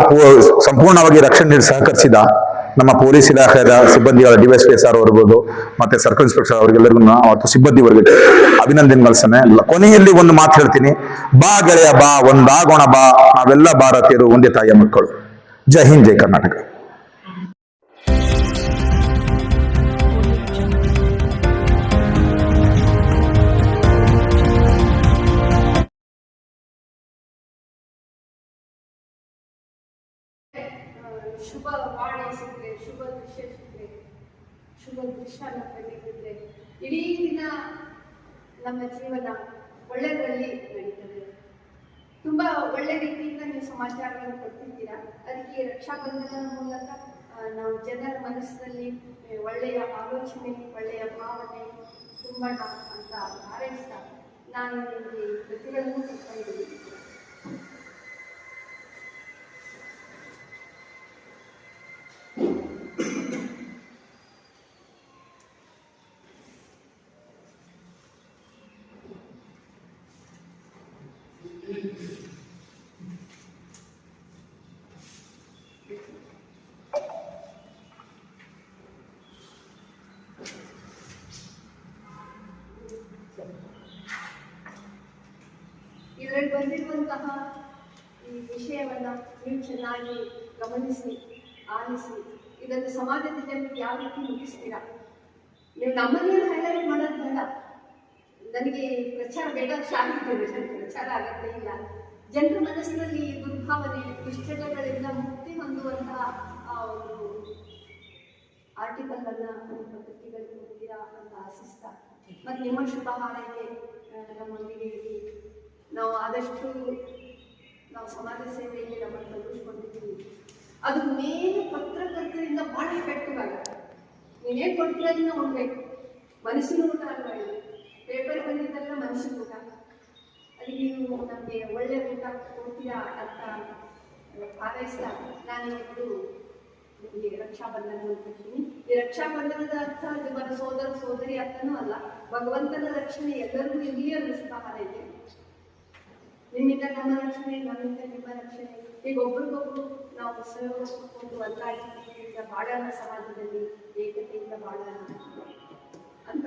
ಸಂಪೂರ್ಣವಾಗಿ ರಕ್ಷಣೆ ನೀಡಿ ಸಹಕರಿಸಿದ ನಮ್ಮ ಪೊಲೀಸ್ ಇಲಾಖೆಯ ಸಿಬ್ಬಂದಿಗಳ DSP ಸರ್ ಅವರಿರ್ಬೋದು, ಮತ್ತೆ ಸರ್ಕಲ್ ಇನ್ಸ್ಪೆಕ್ಟರ್ ಅವರಿಗೆಲ್ಲರಿಗೂ ಮತ್ತು ಸಿಬ್ಬಂದಿ ವರ್ಗಕ್ಕೆ ಅಭಿನಂದನೆ ಸಲ್ಲಿಸ್ತೇನೆ. ಕೊನೆಯಲ್ಲಿ ಒಂದು ಮಾತು ಹೇಳ್ತೀನಿ, ಬಾ ಗೆಳೆಯ ಬಾ, ಒಂದಾಗೋಣ ಬಾ, ನಾವೆಲ್ಲ ಭಾರತೀಯರು ಒಂದೇ ತಾಯಿಯ ಮಕ್ಕಳು. ಜೈ ಹಿಂದ್, ಜೈ ಕರ್ನಾಟಕ. ಶುಭ ವಾಣಿ ಸಿಕ್ಕರೆ, ಶುಭ ದೃಶ್ಯ ಸಿಕ್ಕರೆ, ಶುಭ ದೃಶ್ಯ ನಮಗೆ ಇಡೀ ದಿನ ನಮ್ಮ ಜೀವನ ಒಳ್ಳೆಯದರಲ್ಲಿ ನಡೀತದೆ. ತುಂಬಾ ಒಳ್ಳೆ ರೀತಿಯಿಂದ ನೀವು ಸಮಾಚಾರಗಳನ್ನು ಕೊಡ್ತಿದ್ದೀರಾ. ಅದಕ್ಕೆ ರಕ್ಷಾಬಂಧನದ ಮೂಲಕ ನಾವು ಜನರ ಮನಸ್ಸಿನಲ್ಲಿ ಒಳ್ಳೆಯ ಆಲೋಚನೆ, ಒಳ್ಳೆಯ ಭಾವನೆ ತುಂಬಣ ಅಂತ ಹಾರೈಸ್ತಾ ನಾನು ನಿಮಗೆ ಪ್ರತಿಗಳನ್ನು ಕೊಡ್ತಾ ಇದ್ದೀನಿ. ಬರೆದಿರುವಂತಹ ಈ ವಿಷಯವನ್ನ ನೀವು ಚೆನ್ನಾಗಿ ಗಮನಿಸಿ ಆಲಿಸಿ ಇದನ್ನು ಸಮಾಜದ ಜನರಿಗೆ ಯಾವ ರೀತಿ ಮುಗಿಸ್ತೀರಾ. ನೀವು ನಮ್ಮನ್ನೇನು ಹೈಲೈಟ್ ಮಾಡೋದು ಬೇಡ, ನನಗೆ ಪ್ರಚಾರ ಬೇಡ, ಶಾಲೆಗಳು ಪ್ರಚಾರ ಆಗತ್ತೆ ಇಲ್ಲ. ಜನರ ಮನಸ್ಸಿನಲ್ಲಿ ದುರ್ಭಾವನೆ ದುಶ್ಚಟಗಳಿಂದ ಮುಕ್ತಿ ಹೊಂದುವಂತಹ ಒಂದು ಆರ್ಟಿಕಲ್ ಅನ್ನ ಪತ್ರಿಕೆಗಳಿಗೆ ಕೊಡ್ತೀರಾ ಅಂತ ಆಶಿಸ್ತಾ ಮತ್ತು ನಿಮ್ಮ ಶುಭ ಹಾರೈಕೆ ನಮ್ಮೊಂದಿಗೆ ಇರಿ. ನಾವು ಆದಷ್ಟು ನಾವು ಸಮಾಜ ಸೇವೆಯಲ್ಲಿ ನಮ್ಮನ್ನು ತೊಡಗಿಸ್ಕೊಂಡಿದ್ದೀವಿ. ಅದು ಮೇಲೆ ಪತ್ರಕರ್ತರಿಂದ ಬಹಳ ಎಫೆಕ್ಟಿವ್ ಆಗುತ್ತೆ. ನೀವೇನು ಕೊಡ್ತೀರ ಅದನ್ನ ನೋಡ್ಬೇಕು. ಮನಸ್ಸಿನ ಊಟ ಅಲ್ವಾ ಇದು, ಪೇಪರ್ ಬಂದಿದ್ದೆಲ್ಲ ಮನಸ್ಸಿನ ಊಟ. ಅದಕ್ಕೆ ನೀವು ನಮಗೆ ಒಳ್ಳೆ ಊಟ ಕೊಡ್ತೀರಾ ಅಂತ ಹಾರೈಸ್ತಾ ನಾನಿವತ್ತು ನಿಮಗೆ ರಕ್ಷಾಬಂಧನ ಅಂತಿರ್ತೀನಿ. ಈ ರಕ್ಷಾಬಂಧನದ ಅರ್ಥ ನಿಮ್ಮ ಸೋದರ ಸೋದರಿ ಅರ್ಥನೂ ಅಲ್ಲ, ಭಗವಂತನ ರಕ್ಷಣೆ ಎಲ್ಲರಿಗೂ ಇರಲಿ ಅನ್ನೋ ಶುಭ ಹಾರೈಕೆ. ನಿಮ್ಮಿಂದ ನಮ್ಮ ರಕ್ಷಣೆ, ನಮ್ಮಿಂದ ನಿಮ್ಮ ರಕ್ಷಣೆ, ಈಗ ಒಬ್ರಿಗೊಬ್ರು ನಾವು ಸಹವಹಿಸಿಕೊಂಡು ಒಂದಾಗಿ ಬಾಳೋಣ, ಸಮಾಜದಲ್ಲಿ ಏಕತೆಯಿಂದ ಬಾಳೋಣ ಅಂತ